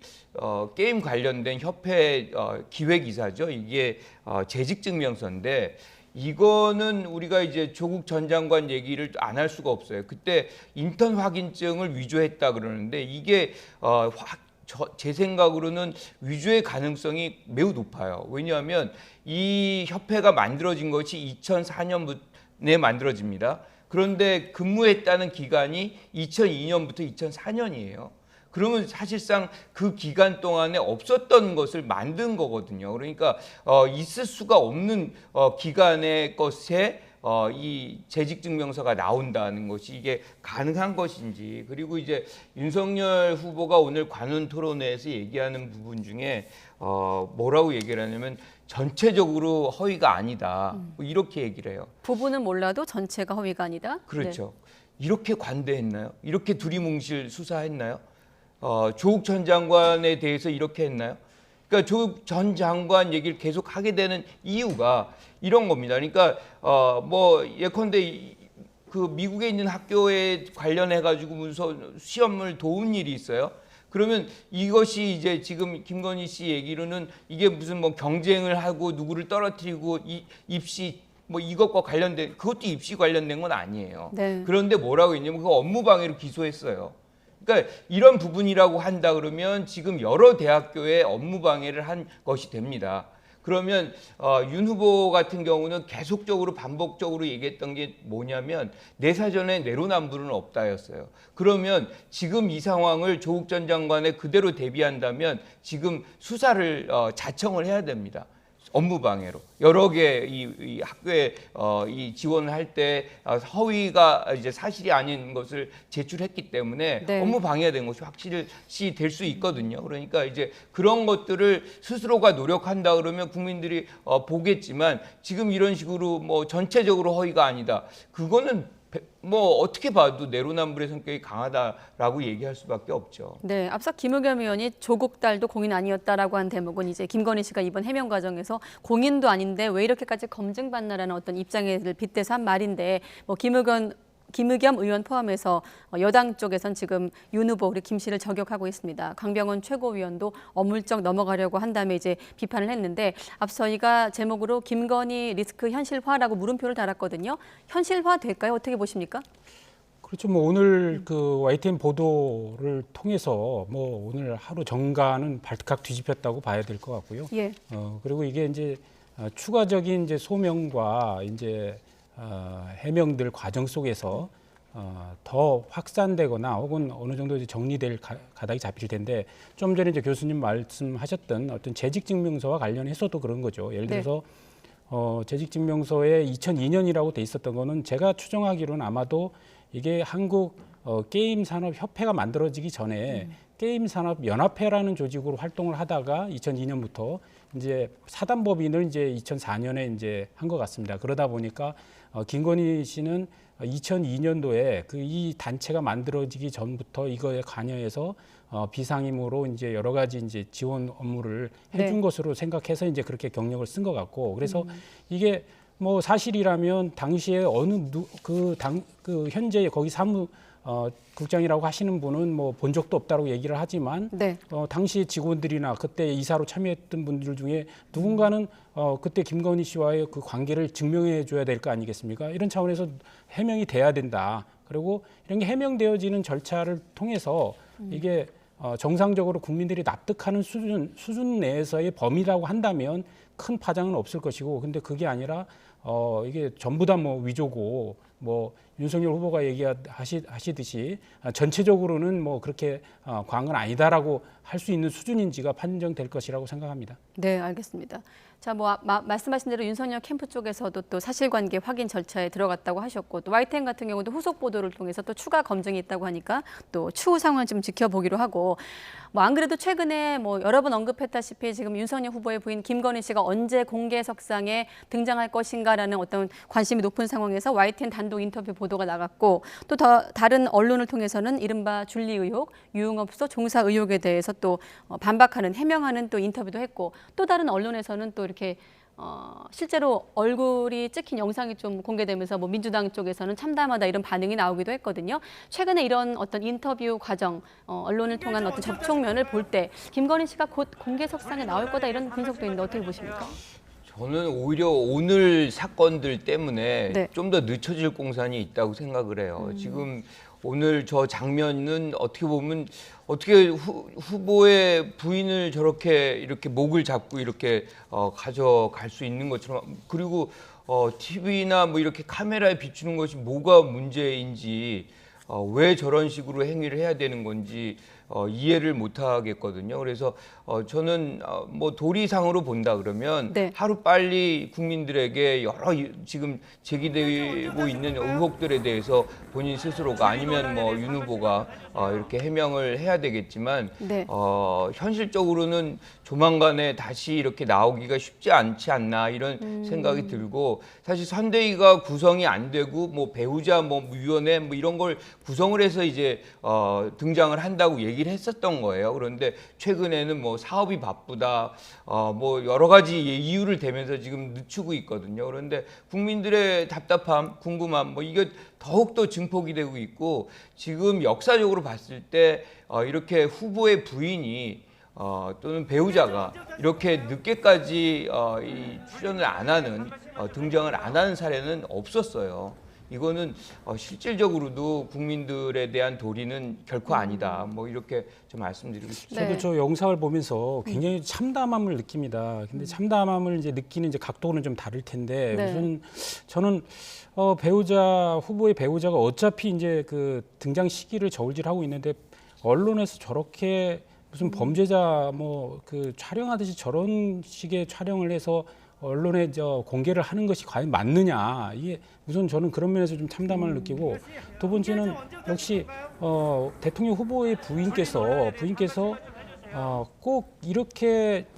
게임 관련된 협회 기획이사죠. 이게 재직증명서인데 이거는 우리가 이제 조국 전 장관 얘기를 안 할 수가 없어요. 그때 인턴 확인증을 위조했다 그러는데 이게 제 생각으로는 위조의 가능성이 매우 높아요. 왜냐하면 이 협회가 만들어진 것이 2004년에 만들어집니다. 그런데 근무했다는 기간이 2002년부터 2004년이에요. 그러면 사실상 그 기간 동안에 없었던 것을 만든 거거든요. 그러니까 있을 수가 없는 기간의 것에 이 재직증명서가 나온다는 것이 이게 가능한 것인지, 그리고 이제 윤석열 후보가 오늘 관훈 토론회에서 얘기하는 부분 중에 뭐라고 얘기를 하냐면 전체적으로 허위가 아니다. 뭐 이렇게 얘기를 해요. 부분은 몰라도 전체가 허위가 아니다. 그렇죠. 네. 이렇게 관대했나요? 이렇게 두리뭉실 수사했나요? 조국 전 장관에 대해서 이렇게 했나요? 그러니까 조국 전 장관 얘기를 계속 하게 되는 이유가 이런 겁니다. 그러니까 뭐 예컨대 그 미국에 있는 학교에 관련해 가지고 무슨 시험을 도운 일이 있어요. 그러면 이것이 이제 지금 김건희 씨 얘기로는 이게 무슨 뭐 경쟁을 하고 누구를 떨어뜨리고 입시 뭐 이것과 관련된, 그것도 입시 관련된 건 아니에요. 네. 그런데 뭐라고 했냐면 그거 업무방해로 기소했어요. 그러니까 이런 부분이라고 한다 그러면 지금 여러 대학교에 업무방해를 한 것이 됩니다. 그러면 윤 후보 같은 경우는 계속적으로 반복적으로 얘기했던 게 뭐냐면 내 사전에 내로남불은 없다였어요. 그러면 지금 이 상황을 조국 전 장관에 그대로 대비한다면 지금 수사를 자청을 해야 됩니다. 업무방해로 여러 개 이 학교에 이 지원을 할 때 허위가 이제 사실이 아닌 것을 제출했기 때문에 네. 업무방해가 된 것이 확실시 될 수 있거든요. 그러니까 이제 그런 것들을 스스로가 노력한다 그러면 국민들이 보겠지만 지금 이런 식으로 뭐 전체적으로 허위가 아니다. 그거는 뭐 어떻게 봐도 내로남불의 성격이 강하다라고 얘기할 수밖에 없죠. 네, 앞서 김의겸 의원이 조국 딸도 공인 아니었다라고 한 대목은 이제 김건희 씨가 이번 해명 과정에서 공인도 아닌데 왜 이렇게까지 검증받나라는 어떤 입장에 빗대서 한 말인데, 뭐 김의겸 의원 포함해서 여당 쪽에선 지금 윤 후보 우리 김 씨를 저격하고 있습니다. 강병원 최고위원도 어물쩍 넘어가려고 한 다음에 이제 비판을 했는데, 앞서 저희가 제목으로 김건희 리스크 현실화라고 물음표를 달았거든요. 현실화 될까요? 어떻게 보십니까? 그렇죠. 뭐 오늘 그 YTN 보도를 통해서 뭐 오늘 하루 정가는 발칵 뒤집혔다고 봐야 될 것 같고요. 예. 그리고 이게 이제 추가적인 이제 소명과 이제 해명들 과정 속에서 더 확산되거나 혹은 어느 정도 이제 정리될 가닥이 잡힐 텐데, 좀 전에 이제 교수님 말씀하셨던 어떤 재직증명서와 관련해서도 그런 거죠. 예를 들어서 재직증명서에 2002년이라고 돼 있었던 거는 제가 추정하기로는 아마도 이게 한국 게임산업협회가 만들어지기 전에 게임산업연합회라는 조직으로 활동을 하다가 2002년부터 이제 사단법인을 이제 2004년에 이제 한 것 같습니다. 그러다 보니까 김건희 씨는 2002년도에 그 이 단체가 만들어지기 전부터 이거에 관여해서 비상임으로 이제 여러 가지 이제 지원 업무를 해준 것으로 생각해서 이제 그렇게 경력을 쓴 것 같고, 그래서 이게 뭐 사실이라면 당시에 어느 그 현재 거기 국장이라고 하시는 분은 뭐 본 적도 없다고 얘기를 하지만 당시 직원들이나 그때 이사로 참여했던 분들 중에 누군가는 그때 김건희 씨와의 그 관계를 증명해 줘야 될 거 아니겠습니까? 이런 차원에서 해명이 돼야 된다. 그리고 이런 게 해명되어지는 절차를 통해서 이게 정상적으로 국민들이 납득하는 수준 내에서의 범위라고 한다면 큰 파장은 없을 것이고, 근데 그게 아니라 이게 전부 다 뭐 위조고, 뭐 윤석열 후보가 얘기하시듯이 전체적으로는 뭐 그렇게 과한 건 아니다라고 할 수 있는 수준인지가 판정될 것이라고 생각합니다. 네, 알겠습니다. 자, 뭐 말씀하신 대로 윤석열 캠프 쪽에서도 또 사실관계 확인 절차에 들어갔다고 하셨고, 또 YTN 같은 경우도 후속 보도를 통해서 또 추가 검증이 있다고 하니까 또 추후 상황을 좀 지켜보기로 하고, 뭐 안 그래도 최근에 뭐 여러 번 언급했다시피 지금 윤석열 후보의 부인 김건희 씨가 언제 공개석상에 등장할 것인가라는 어떤 관심이 높은 상황에서 YTN 단독 인터뷰 보도가 나갔고, 또 다른 언론을 통해서는 이른바 줄리 의혹, 유흥업소 종사 의혹에 대해서 또 반박하는, 해명하는 또 인터뷰도 했고, 또 다른 언론에서는 또 이렇게 실제로 얼굴이 찍힌 영상이 좀 공개되면서 뭐 민주당 쪽에서는 참담하다 이런 반응이 나오기도 했거든요. 최근에 이런 어떤 인터뷰 과정, 언론을 통한 어떤 접촉면을 볼 때 김건희 씨가 곧 공개석상에 나올 거다 이런 분석도 있는데 어떻게 보십니까? 저는 오히려 오늘 사건들 때문에 좀 더 늦춰질 공산이 있다고 생각을 해요. 지금 오늘 저 장면은 어떻게 보면 후보의 부인을 저렇게 이렇게 목을 잡고 이렇게 가져갈 수 있는 것처럼, 그리고 TV나 뭐 이렇게 카메라에 비추는 것이 뭐가 문제인지, 왜 저런 식으로 행위를 해야 되는 건지 이해를 못 하겠거든요. 그래서 저는 뭐 도리상으로 본다 그러면 하루 빨리 국민들에게 여러 지금 제기되고 있는 의혹들에 대해서 본인 스스로가 아니면 뭐 윤 후보가 이렇게 해명을 해야 되겠지만 현실적으로는 조만간에 다시 이렇게 나오기가 쉽지 않지 않나 이런 생각이 들고, 사실 선대위가 구성이 안 되고 뭐 배우자 뭐 위원회 뭐 이런 걸 구성을 해서 이제 등장을 한다고 얘기를 했었던 거예요. 그런데 최근에는 뭐 사업이 바쁘다, 뭐 여러 가지 이유를 대면서 지금 늦추고 있거든요. 그런데 국민들의 답답함, 궁금함, 뭐 이게 더욱더 증폭이 되고 있고, 지금 역사적으로 봤을 때 이렇게 후보의 부인이 또는 배우자가 이렇게 늦게까지 이 출연을 안 하는, 등장을 안 하는 사례는 없었어요. 이거는 실질적으로도 국민들에 대한 도리는 결코 아니다. 뭐 이렇게 좀 말씀드리고 싶습니다. 저도 저 영상을 보면서 굉장히 참담함을 느낍니다. 근데 참담함을 이제 느끼는 이제 각도는 좀 다를 텐데, 우선 저는 후보의 배우자가 어차피 이제 그 등장 시기를 저울질하고 있는데, 언론에서 저렇게 무슨 범죄자 뭐 그 촬영하듯이 저런 식의 촬영을 해서 언론에 공개를 하는 것이 과연 맞느냐, 이게 우선 저는 그런 면에서 좀 참담함을 느끼고, 두 번째는 역시 대통령 후보의 부인께서 꼭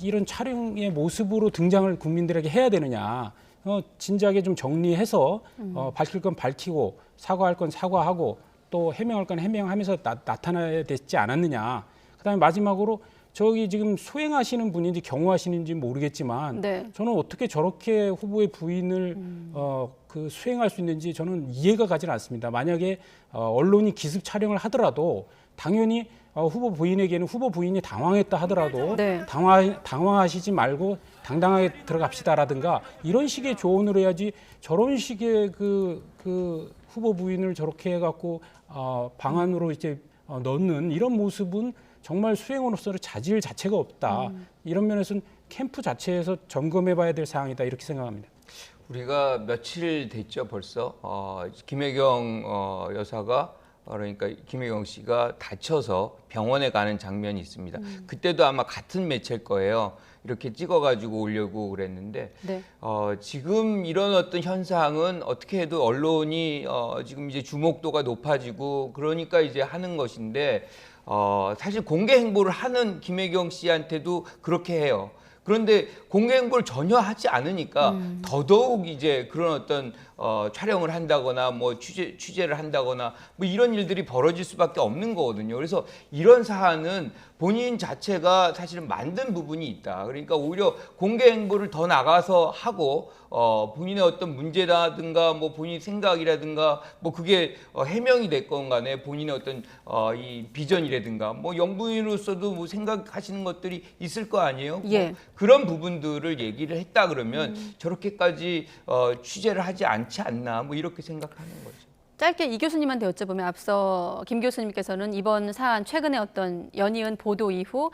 이런 촬영의 모습으로 등장을 국민들에게 해야 되느냐, 진작에 좀 정리해서 밝힐 건 밝히고 사과할 건 사과하고 또 해명할 건 해명하면서 나타나야 되지 않았느냐. 그다음에 마지막으로 저기 지금 소행하시는 분인지 경호하시는지 모르겠지만 저는 어떻게 저렇게 후보의 부인을 그 수행할 수 있는지 저는 이해가 가지는 않습니다. 만약에 언론이 기습 촬영을 하더라도 당연히 후보 부인에게는 후보 부인이 당황했다 하더라도 당황하시지 말고 당당하게 들어갑시다라든가 이런 식의 조언을 해야지, 저런 식의 그 후보 부인을 저렇게 해갖고 방 안으로 이제 넣는 이런 모습은 정말 수행원으로서의 자질 자체가 없다. 이런 면에서는 캠프 자체에서 점검해봐야 될 사항이다 이렇게 생각합니다. 우리가 며칠 됐죠 벌써. 김혜경 여사가, 그러니까 김혜경 씨가 다쳐서 병원에 가는 장면이 있습니다. 그때도 아마 같은 매체일 거예요. 이렇게 찍어가지고 오려고 그랬는데 지금 이런 어떤 현상은 어떻게 해도 언론이 지금 이제 주목도가 높아지고 그러니까 이제 하는 것인데, 사실 공개 행보를 하는 김혜경 씨한테도 그렇게 해요. 그런데 공개 행보를 전혀 하지 않으니까 더더욱 이제 그런 어떤 촬영을 한다거나 뭐 취재를 한다거나 뭐 이런 일들이 벌어질 수밖에 없는 거거든요. 그래서 이런 사안은 본인 자체가 사실은 만든 부분이 있다. 그러니까 오히려 공개 행보를 더 나가서 하고 본인의 어떤 문제라든가 뭐 본인 생각이라든가 뭐 그게 해명이 됐건 간에 본인의 어떤 이 비전이라든가 뭐 영부인으로서도 뭐 생각하시는 것들이 있을 거 아니에요. 예. 뭐 그런 부분들을 얘기를 했다 그러면 저렇게까지 취재를 하지 않지 않나 뭐 이렇게 생각하는 거죠. 짧게 이 교수님한테 여쭤보면 앞서 김 교수님께서는 이번 사안 최근에 어떤 연이은 보도 이후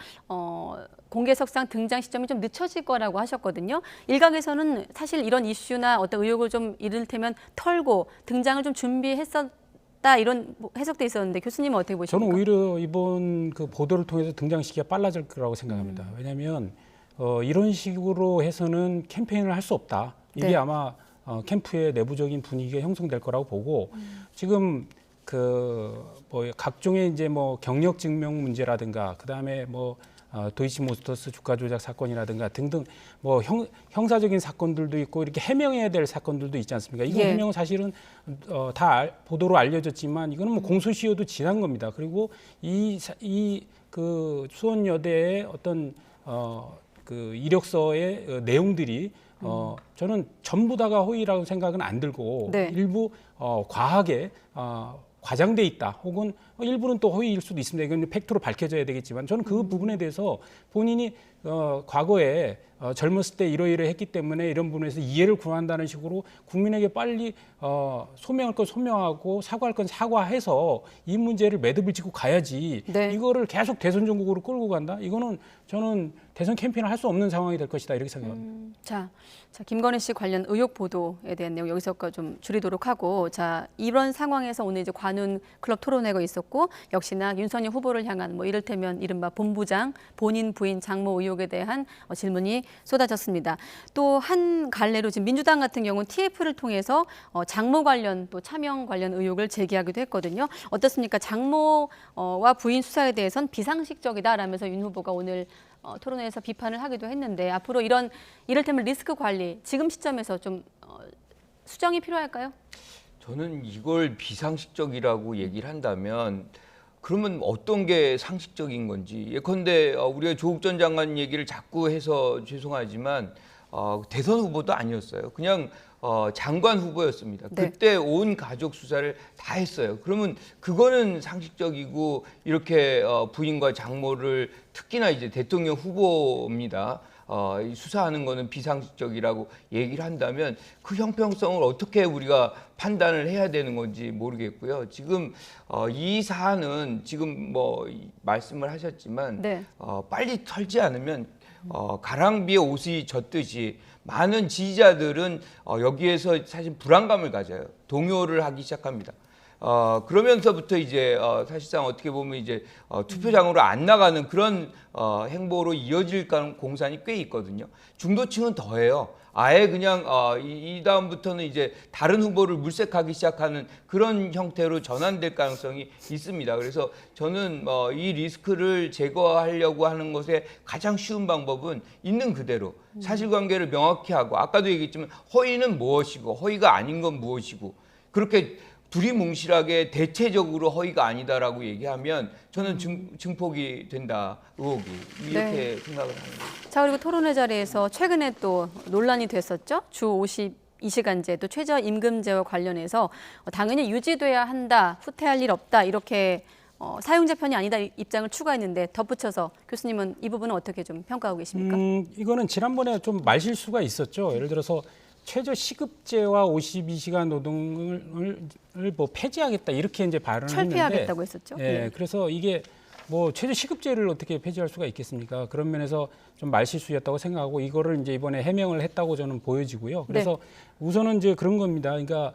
공개석상 등장 시점이 좀 늦춰질 거라고 하셨거든요. 일각에서는 사실 이런 이슈나 어떤 의혹을 좀 이를테면 털고 등장을 좀 준비했었다 이런 해석도 있었는데 교수님은 어떻게 보십니까? 저는 오히려 이번 그 보도를 통해서 등장 시기가 빨라질 거라고 생각합니다. 왜냐하면 이런 식으로 해서는 캠페인을 할 수 없다. 이게 네. 아마 캠프의 내부적인 분위기가 형성될 거라고 보고 지금 뭐 각종의 이제 뭐 경력 증명 문제라든가 그다음에 뭐 도이치모터스 주가 조작 사건이라든가 등등 뭐 형사적인 사건들도 있고 이렇게 해명해야 될 사건들도 있지 않습니까? 이거 예. 해명은 사실은 다 보도로 알려졌지만 이거는 뭐 공소시효도 지난 겁니다. 그리고 그 수원여대의 어떤 그 이력서의 내용들이 저는 전부 다가 허위라고 생각은 안 들고 네. 일부 과하게 과장돼 있다. 혹은 일부는 또 허위일 수도 있습니다. 이건 팩트로 밝혀져야 되겠지만 저는 그 부분에 대해서 본인이 과거에 젊었을 때 이러이러했기 때문에 이런 부분에서 이해를 구한다는 식으로 국민에게 빨리 소명할 건 소명하고 사과할 건 사과해서 이 문제를 매듭을 짓고 가야지. 네. 이거를 계속 대선 전국으로 끌고 간다. 이거는 저는 대선 캠페인을 할 수 없는 상황이 될 것이다 이렇게 생각합니다. 자, 김건희 씨 관련 의혹 보도에 대한 내용 여기서 좀 줄이도록 하고, 자, 이런 상황에서 오늘 이제 관훈 클럽 토론회가 있었고 역시나 윤석열 후보를 향한 뭐 이를테면 이른바 본부장, 본인 부인 장모 의혹에 대한 질문이 쏟아졌습니다. 또 한 갈래로 지금 민주당 같은 경우는 TF를 통해서 장모 관련 또 차명 관련 의혹을 제기하기도 했거든요. 어떻습니까? 장모와 부인 수사에 대해서는 비상식적이다라면서 윤 후보가 오늘 토론회에서 비판을 하기도 했는데 앞으로 이런 이를테면 리스크 관리 지금 시점에서 좀 수정이 필요할까요? 저는 이걸 비상식적이라고 얘기를 한다면 그러면 어떤 게 상식적인 건지 예컨대 우리가 조국 전 장관 얘기를 자꾸 해서 죄송하지만 대선 후보도 아니었어요. 그냥 장관 후보였습니다. 네. 그때 온 가족 수사를 다 했어요. 그러면 그거는 상식적이고 이렇게 부인과 장모를 특히나 이제 대통령 후보입니다. 수사하는 거는 비상식적이라고 얘기를 한다면 그 형평성을 어떻게 우리가 판단을 해야 되는 건지 모르겠고요. 지금 이 사안은 지금 뭐 말씀을 하셨지만 네. 빨리 털지 않으면 가랑비에 옷이 젖듯이 많은 지지자들은 여기에서 사실 불안감을 가져요. 동요를 하기 시작합니다. 그러면서부터 이제 사실상 어떻게 보면 이제 투표장으로 안 나가는 그런 행보로 이어질 공산이 꽤 있거든요. 중도층은 더해요. 아예 그냥 이 다음부터는 이제 다른 후보를 물색하기 시작하는 그런 형태로 전환될 가능성이 있습니다. 그래서 저는 이 리스크를 제거하려고 하는 것의 가장 쉬운 방법은 있는 그대로 사실관계를 명확히 하고 아까도 얘기했지만 허위는 무엇이고 허위가 아닌 건 무엇이고 그렇게 두리뭉실하게 대체적으로 허위가 아니다라고 얘기하면 저는 증폭이 된다, 의혹이 이렇게 생각을 합니다. 자, 그리고 토론회 자리에서 최근에 또 논란이 됐었죠. 주 52시간제 또 최저임금제와 관련해서 당연히 유지돼야 한다, 후퇴할 일 없다 이렇게 사용자 편이 아니다 입장을 추가했는데 덧붙여서 교수님은 이 부분은 어떻게 좀 평가하고 계십니까? 이거는 지난번에 좀 말실수가 있었죠. 예를 들어서 최저 시급제와 52시간 노동을 뭐 폐지하겠다 이렇게 이제 발언을 철폐하겠다고 했었죠. 예, 네. 그래서 이게 뭐 최저 시급제를 어떻게 폐지할 수가 있겠습니까? 그런 면에서 좀 말실수였다고 생각하고 이거를 이제 이번에 해명을 했다고 저는 보여지고요. 그래서 우선은 이제 그런 겁니다. 그러니까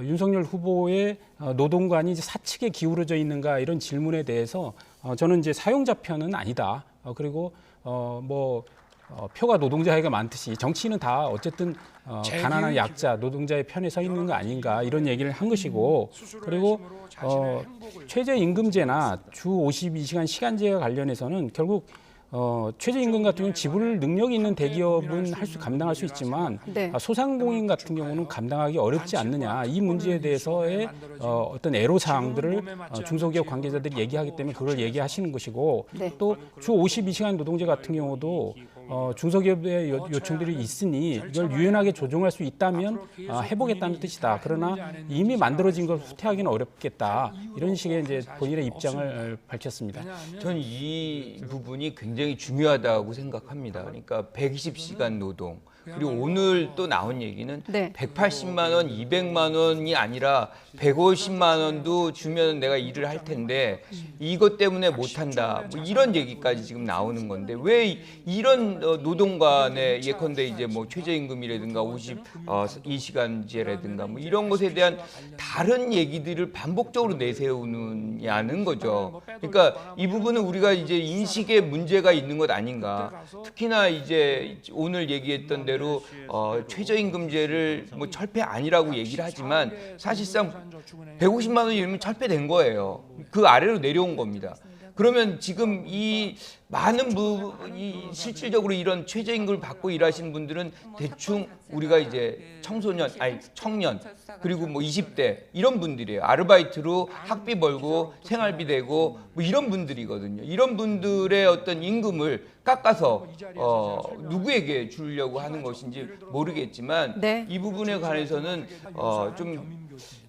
윤석열 후보의 노동관이 이제 사측에 기울어져 있는가 이런 질문에 대해서 저는 이제 사용자 편은 아니다. 그리고 표가 노동자에게 많듯이 정치인은 다 어쨌든 가난한 약자, 노동자의 편에 서 있는 거 아닌가 이런 얘기를 한 것이고 그리고 최저임금제나 주 52시간 시간제와 관련해서는 결국 최저임금 같은 경우는 지불 능력이 있는 대기업은 감당할 수 있지만 네. 소상공인 같은 경우는 감당하기 어렵지 않느냐. 이 문제에 대해서의 어떤 애로사항들을 중소기업 관계자들이 얘기하기 때문에 그걸 얘기하시는 것이고 네. 또 주 52시간 노동제 같은 경우도 중소기업의 요청들이 있으니 이걸 유연하게 조정할 수 있다면 해보겠다는 뜻이다. 그러나 이미 만들어진 걸 후퇴하기는 어렵겠다. 이런 식의 이제 본인의 입장을 밝혔습니다. 저는 이 부분이 굉장히 중요하다고 생각합니다. 그러니까 120시간 노동. 그리고 오늘 또 나온 얘기는 네. 180만 원, 200만 원이 아니라 150만 원도 주면 내가 일을 할 텐데 이것 때문에 못한다. 뭐 이런 얘기까지 지금 나오는 건데 왜 이런 노동 간의 예컨대 이제 뭐 최저임금이라든가 52시간제라든가 뭐 이런 것에 대한 다른 얘기들을 반복적으로 내세우느냐는 거죠. 그러니까 이 부분은 우리가 이제 인식에 문제가 있는 것 아닌가. 특히나 이제 오늘 얘기했던 대로 최저임금제를 뭐 철폐 아니라고 얘기를 하지만 사실상 150만 원이면 철폐된 거예요. 그 아래로 내려온 겁니다. 그러면 지금 이 많은 실질적으로 이런 최저임금을 받고 일하시는 분들은 대충 우리가 이제 청년 그리고 뭐 20대 이런 분들이에요. 아르바이트로 학비 벌고 생활비 대고 뭐 이런 분들이거든요. 이런 분들의 어떤 임금을 깎아서 누구에게 주려고 하는 것인지 모르겠지만 네. 이 부분에 관해서는 좀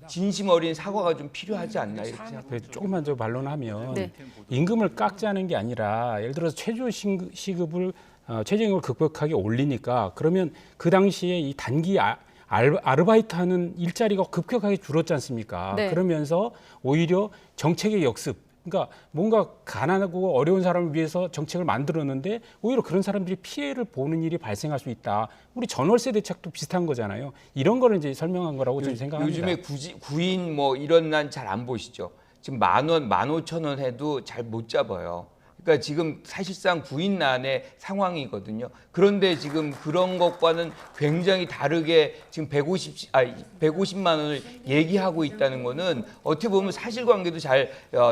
진심 어린 사과가 좀 필요하지 않나 이렇게 생각합니다. 조금만 더 반론하면 네. 임금을 깎자는 게 아니라 예를 들어서 최저시급을 최저임금을 급격하게 올리니까 그러면 그 당시에 이 단기 아르바이트하는 일자리가 급격하게 줄었지 않습니까? 네. 그러면서 오히려 정책의 역습 그러니까 뭔가 가난하고 어려운 사람을 위해서 정책을 만들었는데 오히려 그런 사람들이 피해를 보는 일이 발생할 수 있다. 우리 전월세 대책도 비슷한 거잖아요. 이런 거를 이제 설명한 거라고 저는 생각합니다. 요즘에 구인 뭐 이런 난 잘 안 보시죠. 지금 10,000원, 15,000원 해도 잘 못 잡아요. 그러니까 지금 사실상 구인난의 상황이거든요. 그런데 지금 그런 것과는 굉장히 다르게 지금 150만 원을 얘기하고 있다는 거는 어떻게 보면 사실관계도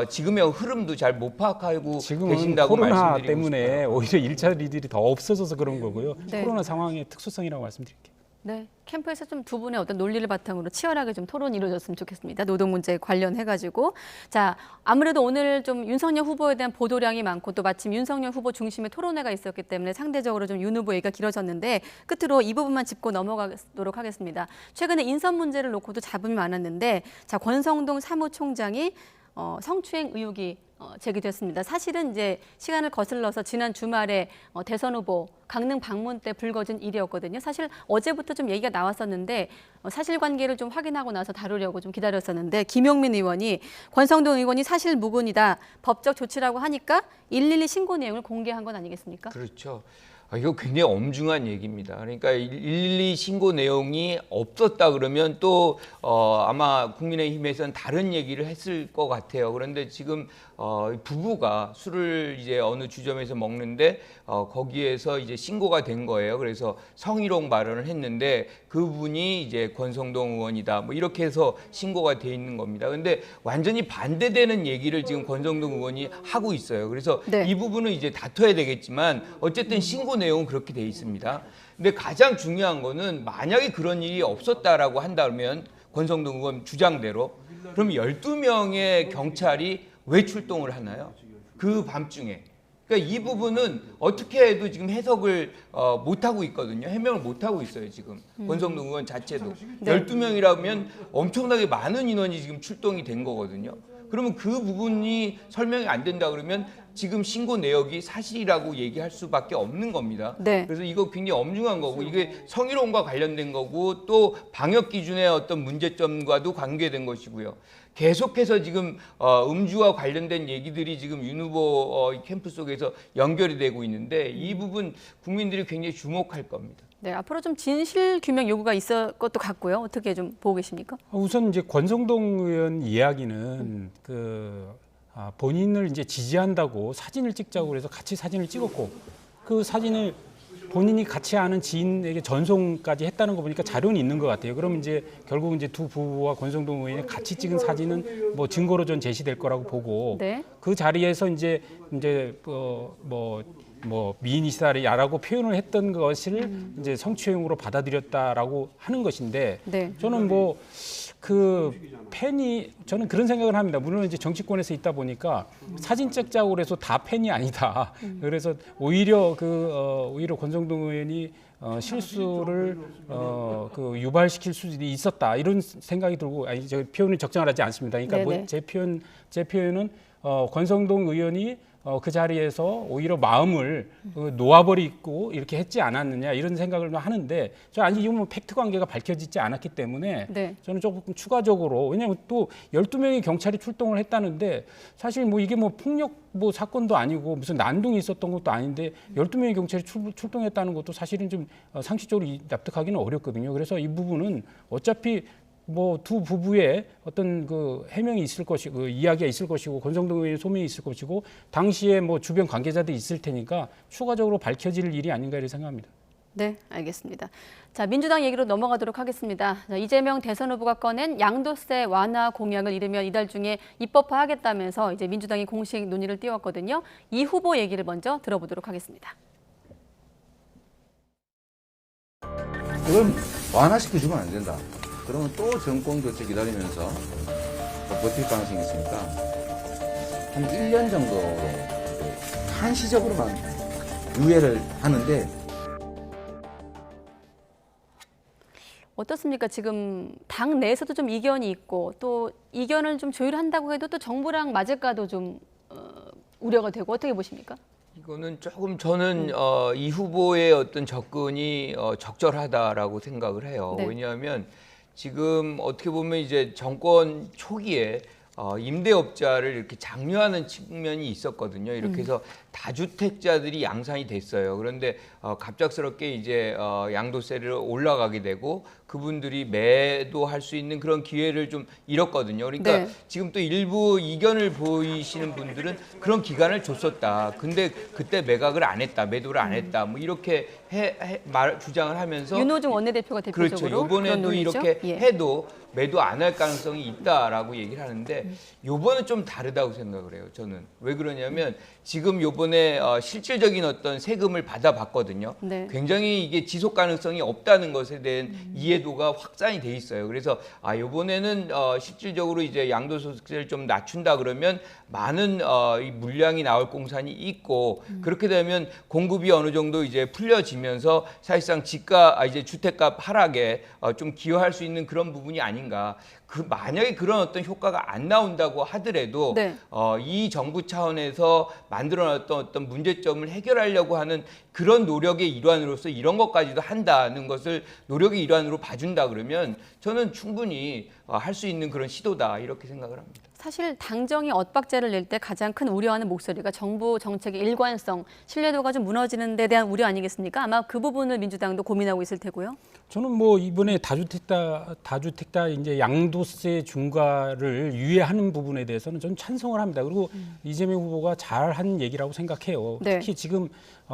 지금의 흐름도 잘 못 파악하고 계신다고 코로나 말씀드리고 때문에 싶어요. 오히려 일자리들이 더 없어져서 그런 거고요. 네. 코로나 상황의 특수성이라고 말씀드릴게요. 네, 캠프에서 좀 두 분의 어떤 논리를 바탕으로 치열하게 좀 토론이 이루어졌으면 좋겠습니다. 노동 문제 관련해가지고. 자, 아무래도 오늘 좀 윤석열 후보에 대한 보도량이 많고 또 마침 윤석열 후보 중심의 토론회가 있었기 때문에 상대적으로 좀 윤 후보 얘기가 길어졌는데 끝으로 이 부분만 짚고 넘어가도록 하겠습니다. 최근에 인선 문제를 놓고도 잡음이 많았는데 자, 권성동 사무총장이 성추행 의혹이 제기됐습니다. 사실은 이제 시간을 거슬러서 지난 주말에 대선 후보 강릉 방문 때 불거진 일이었거든요. 사실 어제부터 좀 얘기가 나왔었는데 사실관계를 좀 확인하고 나서 다루려고 좀 기다렸었는데 김용민 의원이 권성동 의원이 사실 무근이다. 법적 조치라고 하니까 112 신고 내용을 공개한 건 아니겠습니까? 그렇죠. 이거 굉장히 엄중한 얘기입니다. 그러니까 112 신고 내용이 없었다 그러면 또 아마 국민의힘에서는 다른 얘기를 했을 것 같아요. 그런데 지금 부부가 술을 이제 어느 주점에서 먹는데 거기에서 이제 신고가 된 거예요. 그래서 성희롱 발언을 했는데 그분이 이제 권성동 의원이다. 뭐 이렇게 해서 신고가 돼 있는 겁니다. 근데 완전히 반대되는 얘기를 지금 권성동 의원이 하고 있어요. 그래서 네. 이 부분은 이제 다퉈야 되겠지만 어쨌든 신고 내용은 그렇게 돼 있습니다. 근데 가장 중요한 거는 만약에 그런 일이 없었다라고 한다면 권성동 의원 주장대로 그럼 12명의 경찰이 왜 출동을 하나요? 그 밤중에. 그러니까 이 부분은 어떻게 해도 지금 해석을 못하고 있거든요. 해명을 못하고 있어요, 지금. 권성동 의원 자체도. 네. 12명이라면 엄청나게 많은 인원이 지금 출동이 된 거거든요. 그러면 그 부분이 설명이 안 된다 그러면 지금 신고 내역이 사실이라고 얘기할 수밖에 없는 겁니다. 네. 그래서 이거 굉장히 엄중한 거고 이게 성희롱과 관련된 거고 또 방역 기준의 어떤 문제점과도 관계된 것이고요. 계속해서 지금 음주와 관련된 얘기들이 지금 윤 후보 캠프 속에서 연결이 되고 있는데 이 부분 국민들이 굉장히 주목할 겁니다. 네, 앞으로 좀 진실 규명 요구가 있을 것도 같고요. 어떻게 좀 보고 계십니까? 우선 이제 권성동 의원 이야기는 본인을 이제 지지한다고 사진을 찍자고 그래서 같이 사진을 찍었고 그 사진을 본인이 같이 아는 지인에게 전송까지 했다는 거 보니까 자료는 있는 것 같아요. 그러면 이제 결국 이제 두 부부와 권성동 의원이 같이 찍은 사진은 뭐 증거로 전 제시될 거라고 보고 네. 그 자리에서 이제 뭐 뭐 미인이시다라고 표현을 했던 것을 이제 성추행으로 받아들였다라고 하는 것인데 네. 저는 뭐 그 팬이 저는 그런 생각을 합니다. 물론 이제 정치권에서 있다 보니까 사진 찍자고 해서 다 팬이 아니다. 그래서 오히려 오히려 권성동 의원이 실수를 그 유발시킬 수도 있었다 이런 생각이 들고 아니 저 표현을 적정하지 않습니다. 그러니까 뭐 제 표현은 권성동 의원이 그 자리에서 오히려 마음을 놓아버리고 이렇게 했지 않았느냐 이런 생각을 하는데 저 아니 이건 뭐 팩트 관계가 밝혀지지 않았기 때문에 저는 조금 추가적으로 왜냐하면 또 12명의 경찰이 출동을 했다는데 사실 뭐 이게 뭐 폭력 뭐 사건도 아니고 무슨 난동이 있었던 것도 아닌데 12명의 경찰이 출동했다는 것도 사실은 좀 상식적으로 납득하기는 어렵거든요. 그래서 이 부분은 어차피 뭐 두 부부의 어떤 그 해명이 있을 것이고 이야기가 있을 것이고 권성동 의원의 소명이 있을 것이고 당시에 뭐 주변 관계자들이 있을 테니까 추가적으로 밝혀질 일이 아닌가 이렇게 생각합니다. 네, 알겠습니다. 자, 민주당 얘기로 넘어가도록 하겠습니다. 자, 이재명 대선 후보가 꺼낸 양도세 완화 공약을 이르면 이달 중에 입법화하겠다면서 이제 민주당이 공식 논의를 띄웠거든요. 이 후보 얘기를 먼저 들어보도록 하겠습니다. 그걸 완화시켜주면 안 된다. 그러면 또 정권 교체 기다리면서 버틸 가능성이 있으니까 한 1년 정도로 한시적으로만 유예를 하는데 어떻습니까? 지금 당 내에서도 좀 이견이 있고 또 이견을 좀 조율한다고 해도 또 정부랑 맞을까도 좀 우려가 되고 어떻게 보십니까? 이거는 조금 저는 이 후보의 어떤 접근이 적절하다라고 생각을 해요. 네. 왜냐하면 지금 어떻게 보면 이제 정권 초기에 임대업자를 이렇게 장려하는 측면이 있었거든요. 이렇게 해서 다주택자들이 양산이 됐어요. 그런데 갑작스럽게 이제 양도세를 올라가게 되고 그분들이 매도할 수 있는 그런 기회를 좀 잃었거든요. 그러니까 네. 지금 또 일부 이견을 보이시는 분들은 그런 기간을 줬었다. 근데 그때 매각을 안 했다, 매도를 안 했다, 뭐 이렇게 주장을 하면서 윤호중 원내대표가 대표적으로 그렇죠. 이번에도 그런 이렇게 예. 해도 매도 안 할 가능성이 있다라고 얘기를 하는데 요번은 좀 다르다고 생각을 해요. 저는 왜 그러냐면 지금 요번에 실질적인 어떤 세금을 받아봤거든요. 네. 굉장히 이게 지속 가능성이 없다는 것에 대한 이해도가 확산이 돼 있어요. 그래서 요번에는 실질적으로 이제 양도소득세를 좀 낮춘다 그러면 많은 이 물량이 나올 공산이 있고 그렇게 되면 공급이 어느 정도 이제 풀려지면서 사실상 이제 주택값 하락에 좀 기여할 수 있는 그런 부분이 아닌가. 만약에 그런 어떤 효과가 안 나온다고 하더라도 네. 이 정부 차원에서 만들어놨던 어떤 문제점을 해결하려고 하는 그런 노력의 일환으로서 이런 것까지도 한다는 것을 노력의 일환으로 봐준다 그러면 저는 충분히 할 수 있는 그런 시도다 이렇게 생각을 합니다. 사실 당정이 엇박자를 낼 때 가장 큰 우려하는 목소리가 정부 정책의 일관성, 신뢰도가 좀 무너지는 데 대한 우려 아니겠습니까? 아마 그 부분을 민주당도 고민하고 있을 테고요. 저는 뭐 이번에 다주택자 이제 양도세 중과를 유예하는 부분에 대해서는 저는 찬성을 합니다. 그리고 이재명 후보가 잘한 얘기라고 생각해요. 네. 특히 지금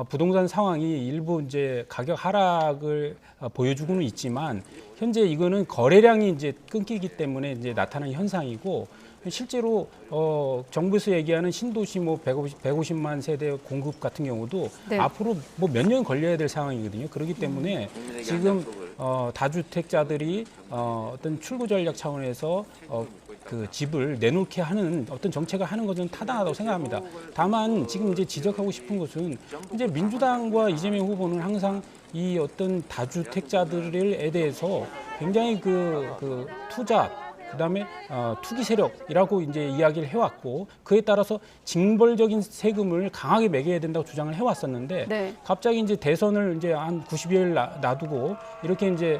부동산 상황이 일부 이제 가격 하락을 보여주고는 있지만 현재 이거는 거래량이 이제 끊기기 때문에 이제 나타나는 현상이고 실제로 정부에서 얘기하는 신도시 뭐 150만 세대 공급 같은 경우도 네. 앞으로 뭐 몇 년 걸려야 될 상황이거든요. 그렇기 때문에 지금 다주택자들이 어떤 출구 전략 차원에서 그 집을 내놓게 하는 어떤 정책을 하는 것은 타당하다고 생각합니다. 다만 지금 이제 지적하고 싶은 것은 이제 민주당과 이재명 후보는 항상 이 어떤 다주택자들에 대해서 굉장히 그 투자 그다음에 투기 세력이라고 이제 이야기를 해왔고 그에 따라서 징벌적인 세금을 강하게 매겨야 된다고 주장을 해왔었는데 네. 갑자기 이제 대선을 이제 한 90일 놔두고 이렇게 이제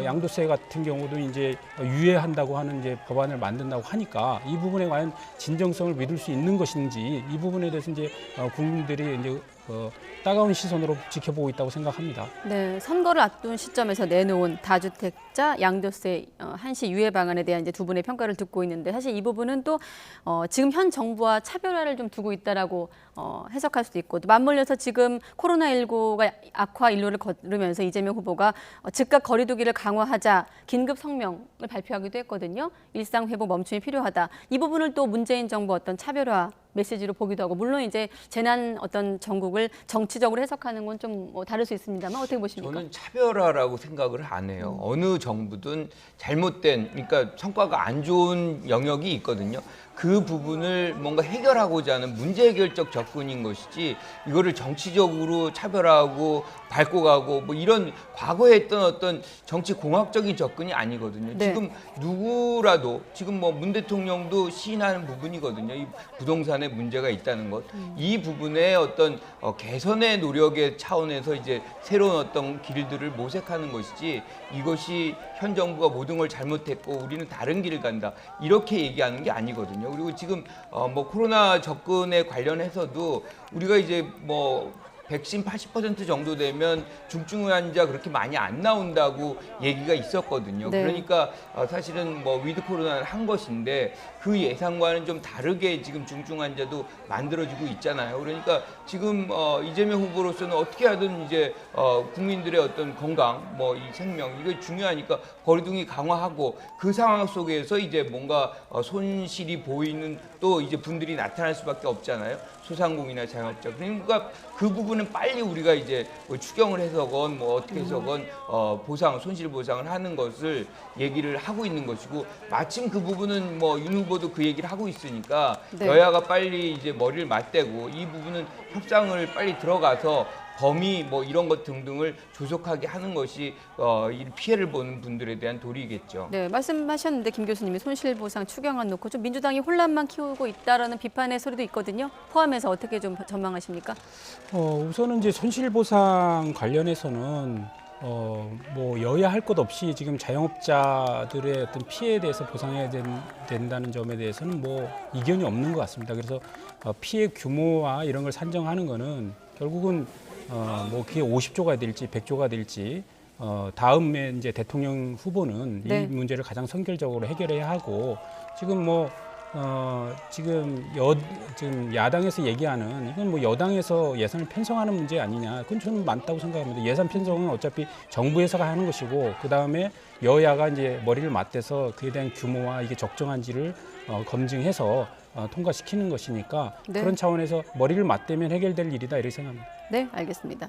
양도세 같은 경우도 이제 유예한다고 하는 이제 법안을 만든다고 하니까 이 부분에 과연 진정성을 믿을 수 있는 것인지 이 부분에 대해서 이제 국민들이 이제 따가운 시선으로 지켜보고 있다고 생각합니다. 네, 선거를 앞둔 시점에서 내놓은 다주택자 양도세 한시 유예 방안에 대한 이제 두 분의 평가를 듣고 있는데 사실 이 부분은 또 지금 현 정부와 차별화를 좀 두고 있다라고 해석할 수도 있고 또 맞물려서 지금 코로나19가 악화 일로를 걸으면서 이재명 후보가 즉각 거리두기를 강화하자 긴급 성명을 발표하기도 했거든요. 일상 회복 멈춤이 필요하다. 이 부분을 또 문재인 정부 어떤 차별화 메시지로 보기도 하고, 물론 이제 재난 어떤 전국을 정치적으로 해석하는 건 좀 다를 수 있습니다만 어떻게 보십니까? 저는 차별화라고 생각을 안 해요. 어느 정부든 잘못된, 그러니까 성과가 안 좋은 영역이 있거든요. 그 부분을 뭔가 해결하고자 하는 문제 해결적 접근인 것이지, 이거를 정치적으로 차별화하고 밟고 가고 뭐 이런 과거에 했던 어떤 정치 공학적인 접근이 아니거든요. 네. 지금 누구라도, 지금 뭐 문 대통령도 시인하는 부분이거든요. 이 부동산에 문제가 있다는 것. 이 부분의 어떤 개선의 노력의 차원에서 이제 새로운 어떤 길들을 모색하는 것이지, 이것이 현 정부가 모든 걸 잘못했고 우리는 다른 길을 간다, 이렇게 얘기하는 게 아니거든요. 그리고 지금 뭐 코로나 접근에 관련해서도 우리가 이제 뭐 백신 80% 정도 되면 중증 환자 그렇게 많이 안 나온다고 얘기가 있었거든요. 네. 그러니까 사실은 뭐 위드 코로나를 한 것인데 그 예상과는 좀 다르게 지금 중증 환자도 만들어지고 있잖아요. 그러니까 지금 이재명 후보로서는 어떻게 하든 이제 국민들의 어떤 건강, 뭐 이 생명, 이게 중요하니까 거리두기 강화하고, 그 상황 속에서 이제 뭔가 손실이 보이는 또 이제 분들이 나타날 수밖에 없잖아요. 소상공인이나 자영업자. 그러니까 그 부분은 빨리 우리가 이제 뭐 추경을 해서건 뭐 어떻게 해서건 보상, 손실 보상을 하는 것을 얘기를 하고 있는 것이고, 마침 그 부분은 뭐 윤 후보도 그 얘기를 하고 있으니까 네. 여야가 빨리 이제 머리를 맞대고 이 부분은 협상을 빨리 들어가서 범위 뭐 이런 것 등등을 조속하게 하는 것이 이 피해를 보는 분들에 대한 도리겠죠. 네, 말씀하셨는데 김 교수님이 손실보상 추경안 놓고 좀 민주당이 혼란만 키우고 있다라는 비판의 소리도 있거든요. 포함해서 어떻게 좀 전망하십니까? 우선은 이제 손실보상 관련해서는 뭐 여야 할 것 없이 지금 자영업자들의 어떤 피해에 대해서 보상해야 된다는 점에 대해서는 뭐 이견이 없는 것 같습니다. 그래서 피해 규모와 이런 걸 산정하는 거는 결국은 뭐 그게 50조가 될지 100조가 될지 다음에 이제 대통령 후보는 네. 이 문제를 가장 선결적으로 해결해야 하고, 지금 뭐 지금 야당에서 얘기하는 이건 뭐 여당에서 예산을 편성하는 문제 아니냐, 그건 저는 많다고 생각합니다. 예산 편성은 어차피 정부에서 하는 것이고, 그 다음에 여야가 이제 머리를 맞대서 그에 대한 규모와 이게 적정한지를 검증해서 통과시키는 것이니까, 네. 그런 차원에서 머리를 맞대면 해결될 일이다, 이렇게 생각합니다. 네, 알겠습니다.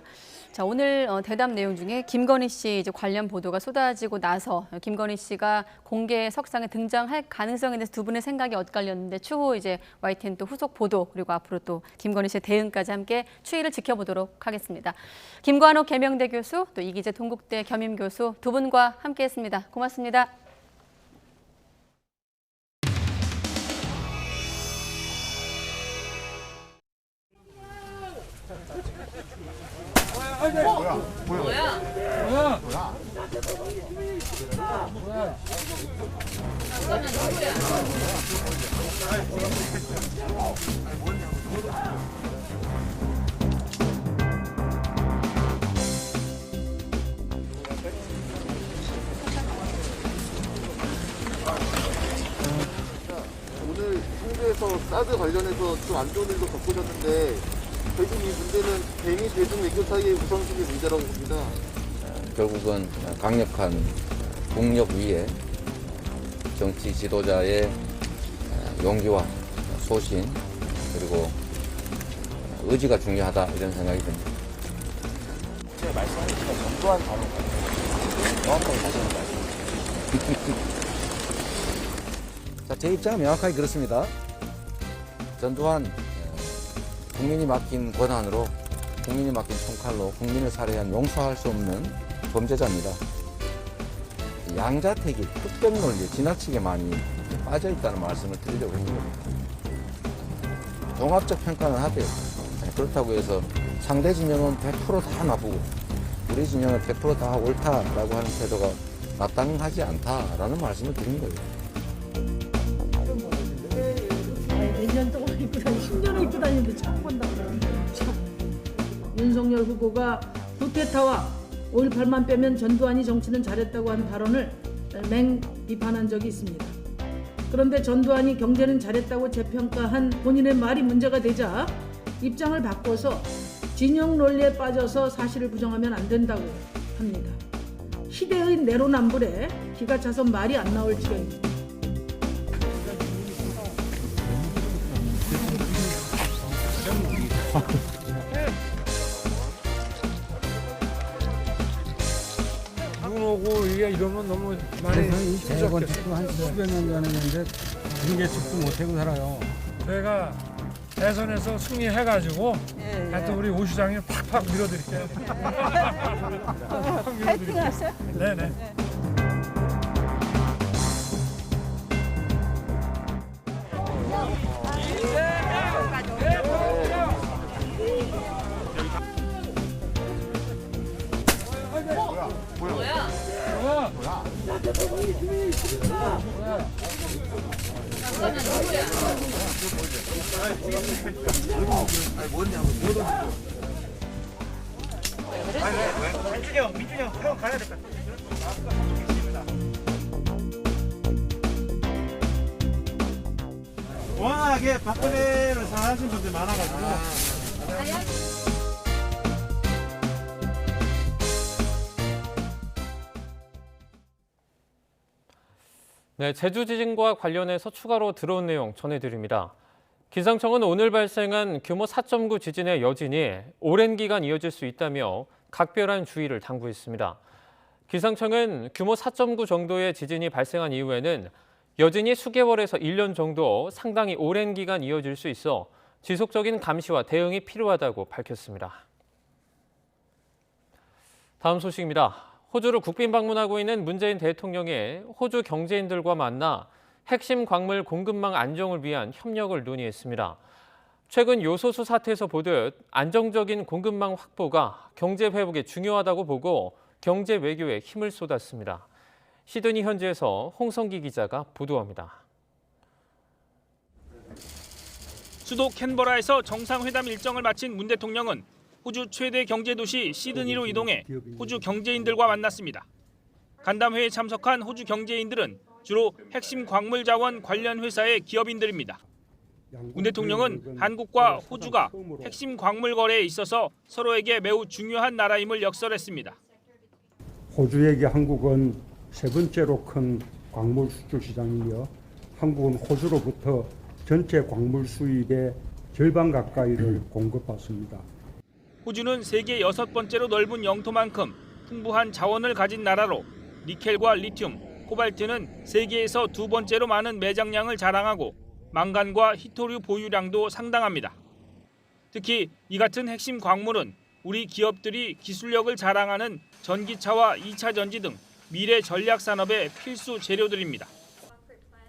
자, 오늘 대담 내용 중에 김건희 씨 이제 관련 보도가 쏟아지고 나서 김건희 씨가 공개 석상에 등장할 가능성에 대해서 두 분의 생각이 엇갈렸는데, 추후 이제 YTN 또 후속 보도, 그리고 앞으로 또 김건희 씨의 대응까지 함께 추이를 지켜보도록 하겠습니다. 김관옥 계명대 교수, 또 이기재 동국대 겸임 교수 두 분과 함께했습니다. 고맙습니다. 오늘 홍대에서 사드 관련해서 좀 안 좋은 일도 겪으셨는데, 결국 이 문제는 대미 대중 외교 사이의 우선순위 문제라고 봅니다. 결국은 강력한 국력 위에 정치 지도자의 용기와 소신, 그리고 의지가 중요하다, 이런 생각이 듭니다. 제가 말씀하신 건 전두환 단어가 명확하게 다시 한번 말씀해 자, 제 입장은 명확하게 그렇습니다. 전두환 국민이 맡긴 권한으로, 국민이 맡긴 총칼로 국민을 살해한 용서할 수 없는 범죄자입니다. 양자택일, 흑백 논리에 지나치게 많이 빠져 있다는 말씀을 드리려고 했는 겁니다. 종합적 평가는 하되, 그렇다고 해서 상대 진영은 100% 다 나쁘고 우리 진영은 100% 다 옳다라고 하는 태도가 마땅하지 않다라는 말씀을 드린 거예요. 몇 년 동안 입고 다니, 10년을 입고 다니는데 처음 본다고 그러는데, 참. 윤석열 후보가 쿠데타와 5.18만 빼면 전두환이 정치는 잘했다고 한 발언을 맹 비판한 적이 있습니다. 그런데 전두환이 경제는 잘했다고 재평가한 본인의 말이 문제가 되자 입장을 바꿔서 진영 논리에 빠져서 사실을 부정하면 안 된다고 합니다. 시대의 내로남불에 기가 차서 말이 안 나올 지경입니다. 눈 오고 이게 이러면 너무 많이 재건축도 한 수백 년 전에 했는데 중개축도 못하고 살아요. 제가 대선에서 승리해가지고 하여튼 우리 오 시장님 팍팍 밀어드릴게요. 파이팅 하세요? 네네. 민준이 형 가야 될 것 같아. 워낙에 박근혜를 사랑하시는 분들 많아가지고. 네, 제주 지진과 관련해서 추가로 들어온 내용 전해드립니다. 기상청은 오늘 발생한 규모 4.9 지진의 여진이 오랜 기간 이어질 수 있다며 각별한 주의를 당부했습니다. 기상청은 규모 4.9 정도의 지진이 발생한 이후에는 여진이 수개월에서 1년 정도 상당히 오랜 기간 이어질 수 있어 지속적인 감시와 대응이 필요하다고 밝혔습니다. 다음 소식입니다. 호주를 국빈 방문하고 있는 문재인 대통령이 호주 경제인들과 만나 핵심 광물 공급망 안정을 위한 협력을 논의했습니다. 최근 요소수 사태에서 보듯 안정적인 공급망 확보가 경제 회복에 중요하다고 보고 경제 외교에 힘을 쏟았습니다. 시드니 현지에서 홍성기 기자가 보도합니다. 수도 캔버라에서 정상회담 일정을 마친 문 대통령은 호주 최대 경제도시 시드니로 이동해 호주 경제인들과 만났습니다. 간담회에 참석한 호주 경제인들은 주로 핵심 광물 자원 관련 회사의 기업인들입니다. 문 대통령은 한국과 호주가 핵심 광물 거래에 있어서 서로에게 매우 중요한 나라임을 역설했습니다. 호주에게 한국은 세 번째로 큰 광물 수출 시장이며 한국은 호주로부터 전체 광물 수입의 절반 가까이를 공급받습니다. 호주는 세계 6번째로 넓은 영토만큼 풍부한 자원을 가진 나라로 니켈과 리튬, 코발트는 세계에서 2번째로 많은 매장량을 자랑하고 망간과 히토류 보유량도 상당합니다. 특히 이 같은 핵심 광물은 우리 기업들이 기술력을 자랑하는 전기차와 2차 전지 등 미래 전략 산업의 필수 재료들입니다.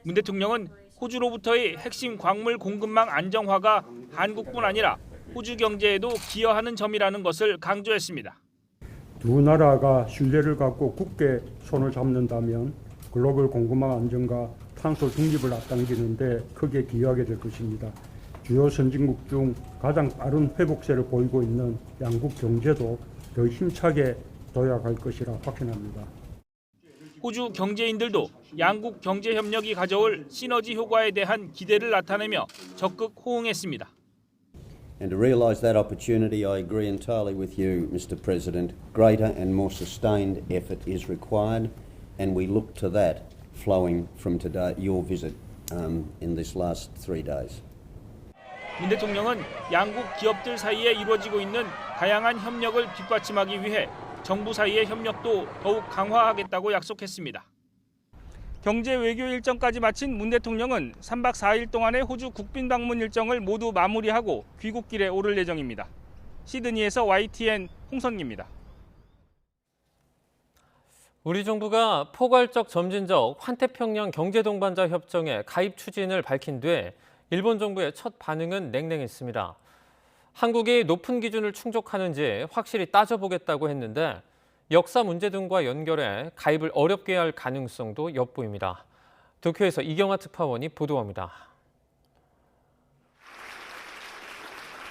문 대통령은 호주로부터의 핵심 광물 공급망 안정화가 한국뿐 아니라 호주 경제에도 기여하는 점이라는 것을 강조했습니다. 두 나라가 신뢰를 갖고 굳게 손을 잡는다면 글로벌 공급망 안정과 탄소 중립을 앞당기는데 크게 기여하게 될 것입니다. 주요 선진국 중 가장 빠른 회복세를 보이고 있는 양국 경제도 더 힘차게 도약할 것이라 확신합니다. 호주 경제인들도 양국 경제 협력이 가져올 시너지 효과에 대한 기대를 나타내며 적극 호응했습니다. And to realise that opportunity, I agree entirely with you, Mr. President. Greater and more sustained effort is required, and we look to that flowing from today, your visit in this last 3 days. 문 대통령은 양국 기업들 사이에 이루어지고 있는 다양한 협력을 뒷받침하기 위해 정부 사이의 협력도 더욱 강화하겠다고 약속했습니다. 경제 외교 일정까지 마친 문 대통령은 3박 4일 동안의 호주 국빈 방문 일정을 모두 마무리하고 귀국길에 오를 예정입니다. 시드니에서 YTN 홍선기입니다. 우리 정부가 포괄적 점진적 환태평양 경제동반자 협정에 가입 추진을 밝힌 뒤 일본 정부의 첫 반응은 냉랭했습니다. 한국이 높은 기준을 충족하는지 확실히 따져보겠다고 했는데 역사 문제 등과 연결해 가입을 어렵게 할 가능성도 엿보입니다. 도쿄에서 이경화 특파원이 보도합니다.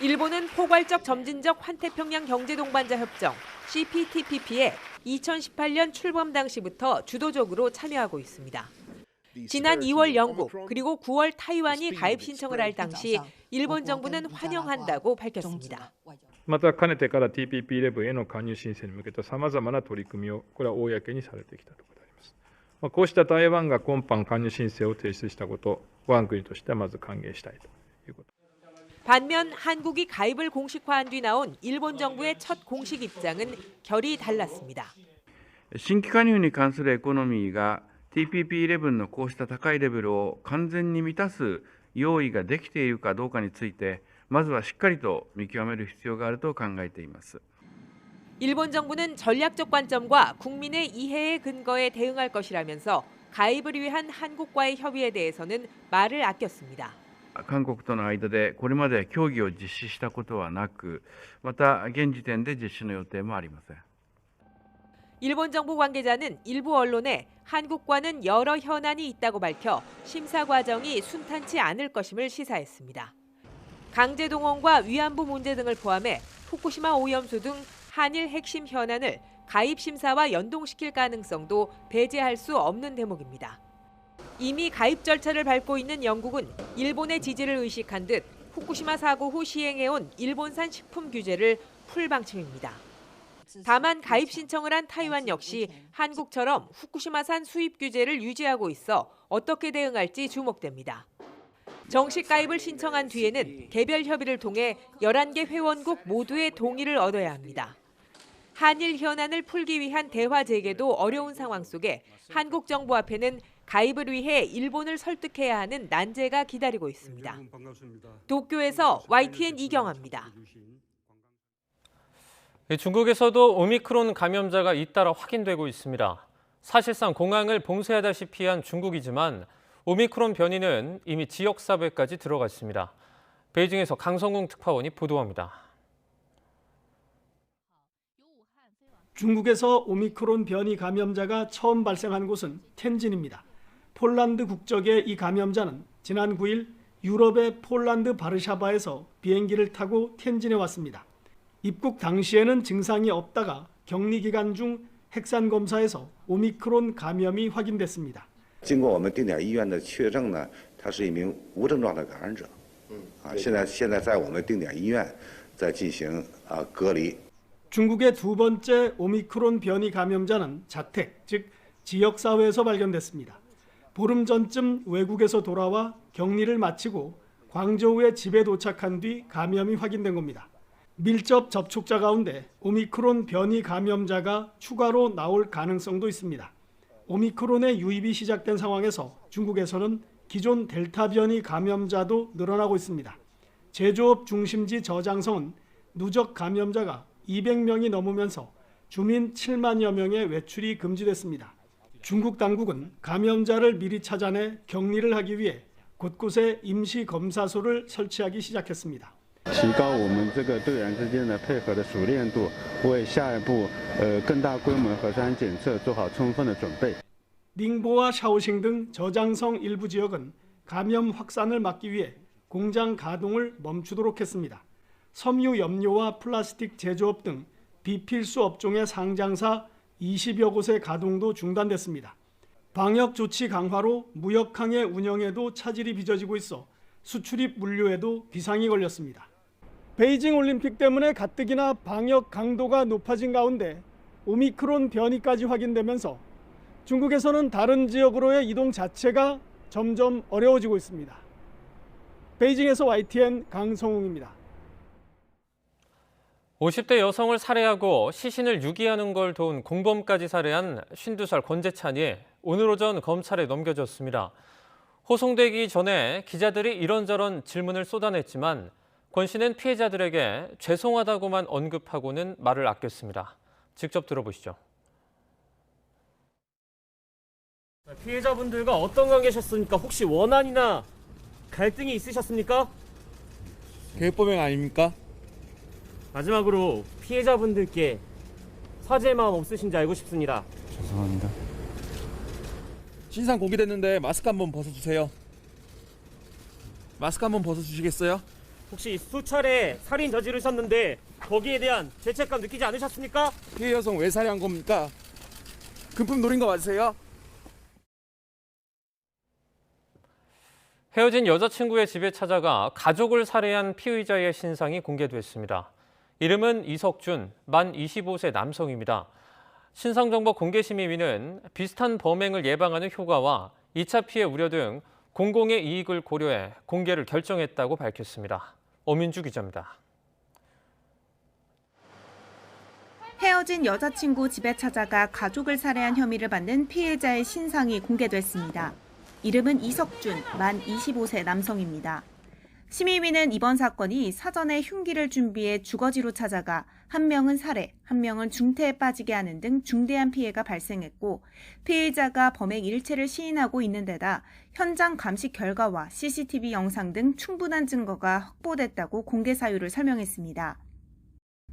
일본은 포괄적 점진적 환태평양 경제동반자 협정 CPTPP에 2018년 출범 당시부터 주도적으로 참여하고 있습니다. 지난 2월 영국 그리고 9월 타이완이 가입 신청을 할 당시 일본 정부는 환영한다고 밝혔습니다. またかねてから TPP11 への加入申請に向けたさまざまな取り組みをこれは公にされてきたところであります。こうした台湾が今般加入申請を提出したこと、我が国としてはまず歓迎したいということ。 반면 한국이 가입을 공식화한 뒤 나온 일본 정부의 첫 공식 입장은 결이 달랐습니다. 新規加入に関するエコノミーが TPP11 のこうした高いレベルを完全に満たす用意ができているかどうかについて、まずはしっかりと見極める必要があると考えています。 일본 정부는 전략적 관점과 국민의 이해의 근거에 대응할 것이라면서 가입을 위한 한국과의 협의에 대해서는 말을 아꼈습니다. 韓国との間でこれまで協議を実施したことはなく、また現時点で実施の予定もありません。 일본 정부 관계자는 일부 언론에 한국과는 여러 현안이 있다고 밝혀 심사 과정이 순탄치 않을 것임을 시사했습니다. 강제 동원과 위안부 문제 등을 포함해 후쿠시마 오염수 등 한일 핵심 현안을 가입 심사와 연동시킬 가능성도 배제할 수 없는 대목입니다. 이미 가입 절차를 밟고 있는 영국은 일본의 지지를 의식한 듯 후쿠시마 사고 후 시행해온 일본산 식품 규제를 풀 방침입니다. 다만 가입 신청을 한 타이완 역시 한국처럼 후쿠시마산 수입 규제를 유지하고 있어 어떻게 대응할지 주목됩니다. 정식 가입을 신청한 뒤에는 개별 협의를 통해 11개 회원국 모두의 동의를 얻어야 합니다. 한일 현안을 풀기 위한 대화 재개도 어려운 상황 속에 한국 정부 앞에는 가입을 위해 일본을 설득해야 하는 난제가 기다리고 있습니다. 도쿄에서 YTN 이경아입니다. 중국에서도 오미크론 감염자가 잇따라 확인되고 있습니다. 사실상 공항을 봉쇄하다시피 한 중국이지만 오미크론 변이는 이미 지역사회까지 들어갔습니다. 베이징에서 강성웅 특파원이 보도합니다. 중국에서 오미크론 변이 감염자가 처음 발생한 곳은 텐진입니다. 폴란드 국적의 이 감염자는 지난 9일 유럽의 폴란드 바르샤바에서 비행기를 타고 텐진에 왔습니다. 입국 당시에는 증상이 없다가 격리 기간 중 핵산 검사에서 오미크론 감염이 확인됐습니다. 经过我们定点医院的确诊呢，他是一名无症状的感染者。现在在我们定点医院在进行隔离。 중국의 두 번째 오미크론 변이 감염자는 자택, 즉 지역사회에서 발견됐습니다. 보름 전쯤 외국에서 돌아와 격리를 마치고 광저우에 집에 도착한 뒤 감염이 확인된 겁니다. 밀접 접촉자 가운데 오미크론 변이 감염자가 추가로 나올 가능성도 있습니다. 오미크론의 유입이 시작된 상황에서 중국에서는 기존 델타 변이 감염자도 늘어나고 있습니다. 제조업 중심지 저장성은 누적 감염자가 200명이 넘으면서 주민 7만여 명의 외출이 금지됐습니다. 중국 당국은 감염자를 미리 찾아내 격리를 하기 위해 곳곳에 임시 검사소를 설치하기 시작했습니다. 提高我们这个队员之间的配合的熟练度，为下一步更大规模核酸检测做好充分的准备。 닝보와 샤오싱 등 저장성 일부 지역은 감염 확산을 막기 위해 공장 가동을 멈추도록 했습니다. 섬유 염료와 플라스틱 제조업 등 비필수 업종의 상장사 20여 곳의 가동도 중단됐습니다. 방역 조치 강화로 무역항의 운영에도 차질이 빚어지고 있어 수출입 물류에도 비상이 걸렸습니다. 베이징 올림픽 때문에 가뜩이나 방역 강도가 높아진 가운데 오미크론 변이까지 확인되면서 중국에서는 다른 지역으로의 이동 자체가 점점 어려워지고 있습니다. 베이징에서 YTN 강성웅입니다. 50대 여성을 살해하고 시신을 유기하는 걸 도운 공범까지 살해한 52살 권재찬이 오늘 오전 검찰에 넘겨졌습니다. 호송되기 전에 기자들이 이런저런 질문을 쏟아냈지만 권 씨는 피해자들에게 죄송하다고만 언급하고는 말을 아꼈습니다. 직접 들어보시죠. 피해자분들과 어떤 관계셨습니까? 혹시 원한이나 갈등이 있으셨습니까? 계획범행 아닙니까? 마지막으로 피해자분들께 사죄의 마음 없으신지 알고 싶습니다. 죄송합니다. 신상 공개됐는데 마스크 한번 벗어주세요. 마스크 한번 벗어주시겠어요? 혹시 수차례 살인 저지르셨는데 거기에 대한 죄책감 느끼지 않으셨습니까? 피해 여성 왜 살해한 겁니까? 금품 노린 거 맞으세요? 헤어진 여자친구의 집에 찾아가 가족을 살해한 피의자의 신상이 공개됐습니다. 이름은 이석준, 만 25세 남성입니다. 신상정보 공개심의위는 비슷한 범행을 예방하는 효과와 2차 피해 우려 등 공공의 이익을 고려해 공개를 결정했다고 밝혔습니다. 엄윤주 기자입니다. 헤어진 여자친구 집에 찾아가 가족을 살해한 혐의를 받는 피해자의 신상이 공개됐습니다. 이름은 이석준, 만 25세 남성입니다. 심의위는 이번 사건이 사전에 흉기를 준비해 주거지로 찾아가 한 명은 살해, 한 명은 중태에 빠지게 하는 등 중대한 피해가 발생했고 피해자가 범행 일체를 시인하고 있는 데다 현장 감식 결과와 CCTV 영상 등 충분한 증거가 확보됐다고 공개 사유를 설명했습니다.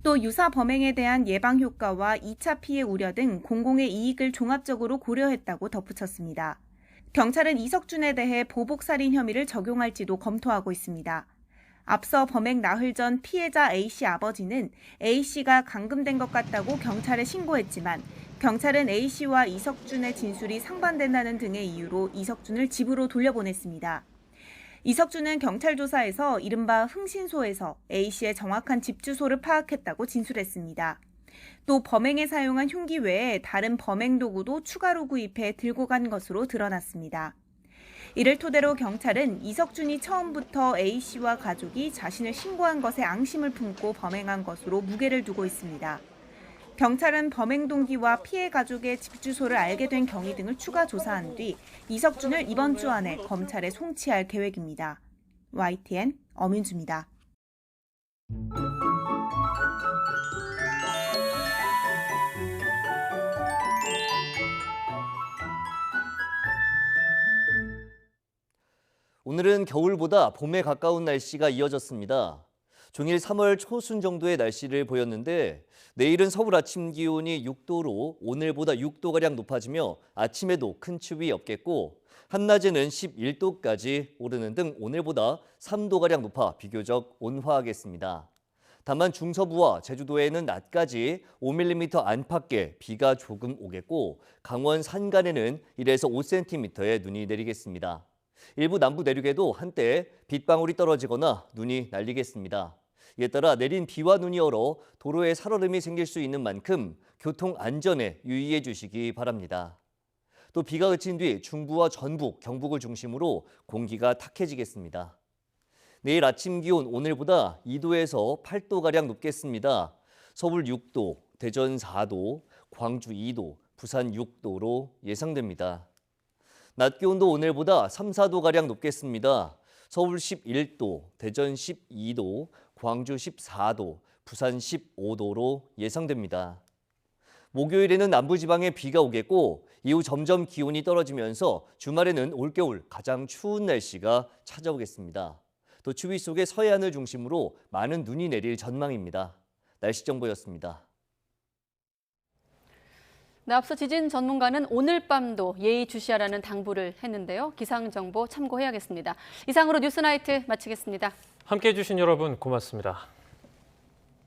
또 유사 범행에 대한 예방 효과와 2차 피해 우려 등 공공의 이익을 종합적으로 고려했다고 덧붙였습니다. 경찰은 이석준에 대해 보복살인 혐의를 적용할지도 검토하고 있습니다. 앞서 범행 나흘 전 피해자 A씨 아버지는 A씨가 감금된 것 같다고 경찰에 신고했지만 경찰은 A씨와 이석준의 진술이 상반된다는 등의 이유로 이석준을 집으로 돌려보냈습니다. 이석준은 경찰 조사에서 이른바 흥신소에서 A씨의 정확한 집 주소를 파악했다고 진술했습니다. 또 범행에 사용한 흉기 외에 다른 범행 도구도 추가로 구입해 들고 간 것으로 드러났습니다. 이를 토대로 경찰은 이석준이 처음부터 A씨와 가족이 자신을 신고한 것에 앙심을 품고 범행한 것으로 무게를 두고 있습니다. 경찰은 범행 동기와 피해 가족의 집 주소를 알게 된 경위 등을 추가 조사한 뒤 이석준을 이번 주 안에 검찰에 송치할 계획입니다. YTN 엄윤주입니다. 오늘은 겨울보다 봄에 가까운 날씨가 이어졌습니다. 종일 3월 초순 정도의 날씨를 보였는데 내일은 서울 아침 기온이 6도로 오늘보다 6도가량 높아지며 아침에도 큰 추위 없겠고 한낮에는 11도까지 오르는 등 오늘보다 3도가량 높아 비교적 온화하겠습니다. 다만 중서부와 제주도에는 낮까지 5mm 안팎의 비가 조금 오겠고 강원 산간에는 1에서 5cm의 눈이 내리겠습니다. 일부 남부 내륙에도 한때 빗방울이 떨어지거나 눈이 날리겠습니다. 이에 따라 내린 비와 눈이 얼어 도로에 살얼음이 생길 수 있는 만큼 교통 안전에 유의해 주시기 바랍니다. 또 비가 그친 뒤 중부와 전북, 경북을 중심으로 공기가 탁해지겠습니다. 내일 아침 기온 오늘보다 2도에서 8도가량 높겠습니다. 서울 6도, 대전 4도, 광주 2도, 부산 6도로 예상됩니다. 낮 기온도 오늘보다 3, 4도가량 높겠습니다. 서울 11도, 대전 12도, 광주 14도, 부산 15도로 예상됩니다. 목요일에는 남부지방에 비가 오겠고 이후 점점 기온이 떨어지면서 주말에는 올겨울 가장 추운 날씨가 찾아오겠습니다. 또 추위 속에 서해안을 중심으로 많은 눈이 내릴 전망입니다. 날씨 정보였습니다. 네, 앞서 지진 전문가는 오늘 밤도 예의주시하라는 당부를 했는데요. 기상정보 참고해야겠습니다. 이상으로 뉴스나이트 마치겠습니다. 함께해 주신 여러분 고맙습니다.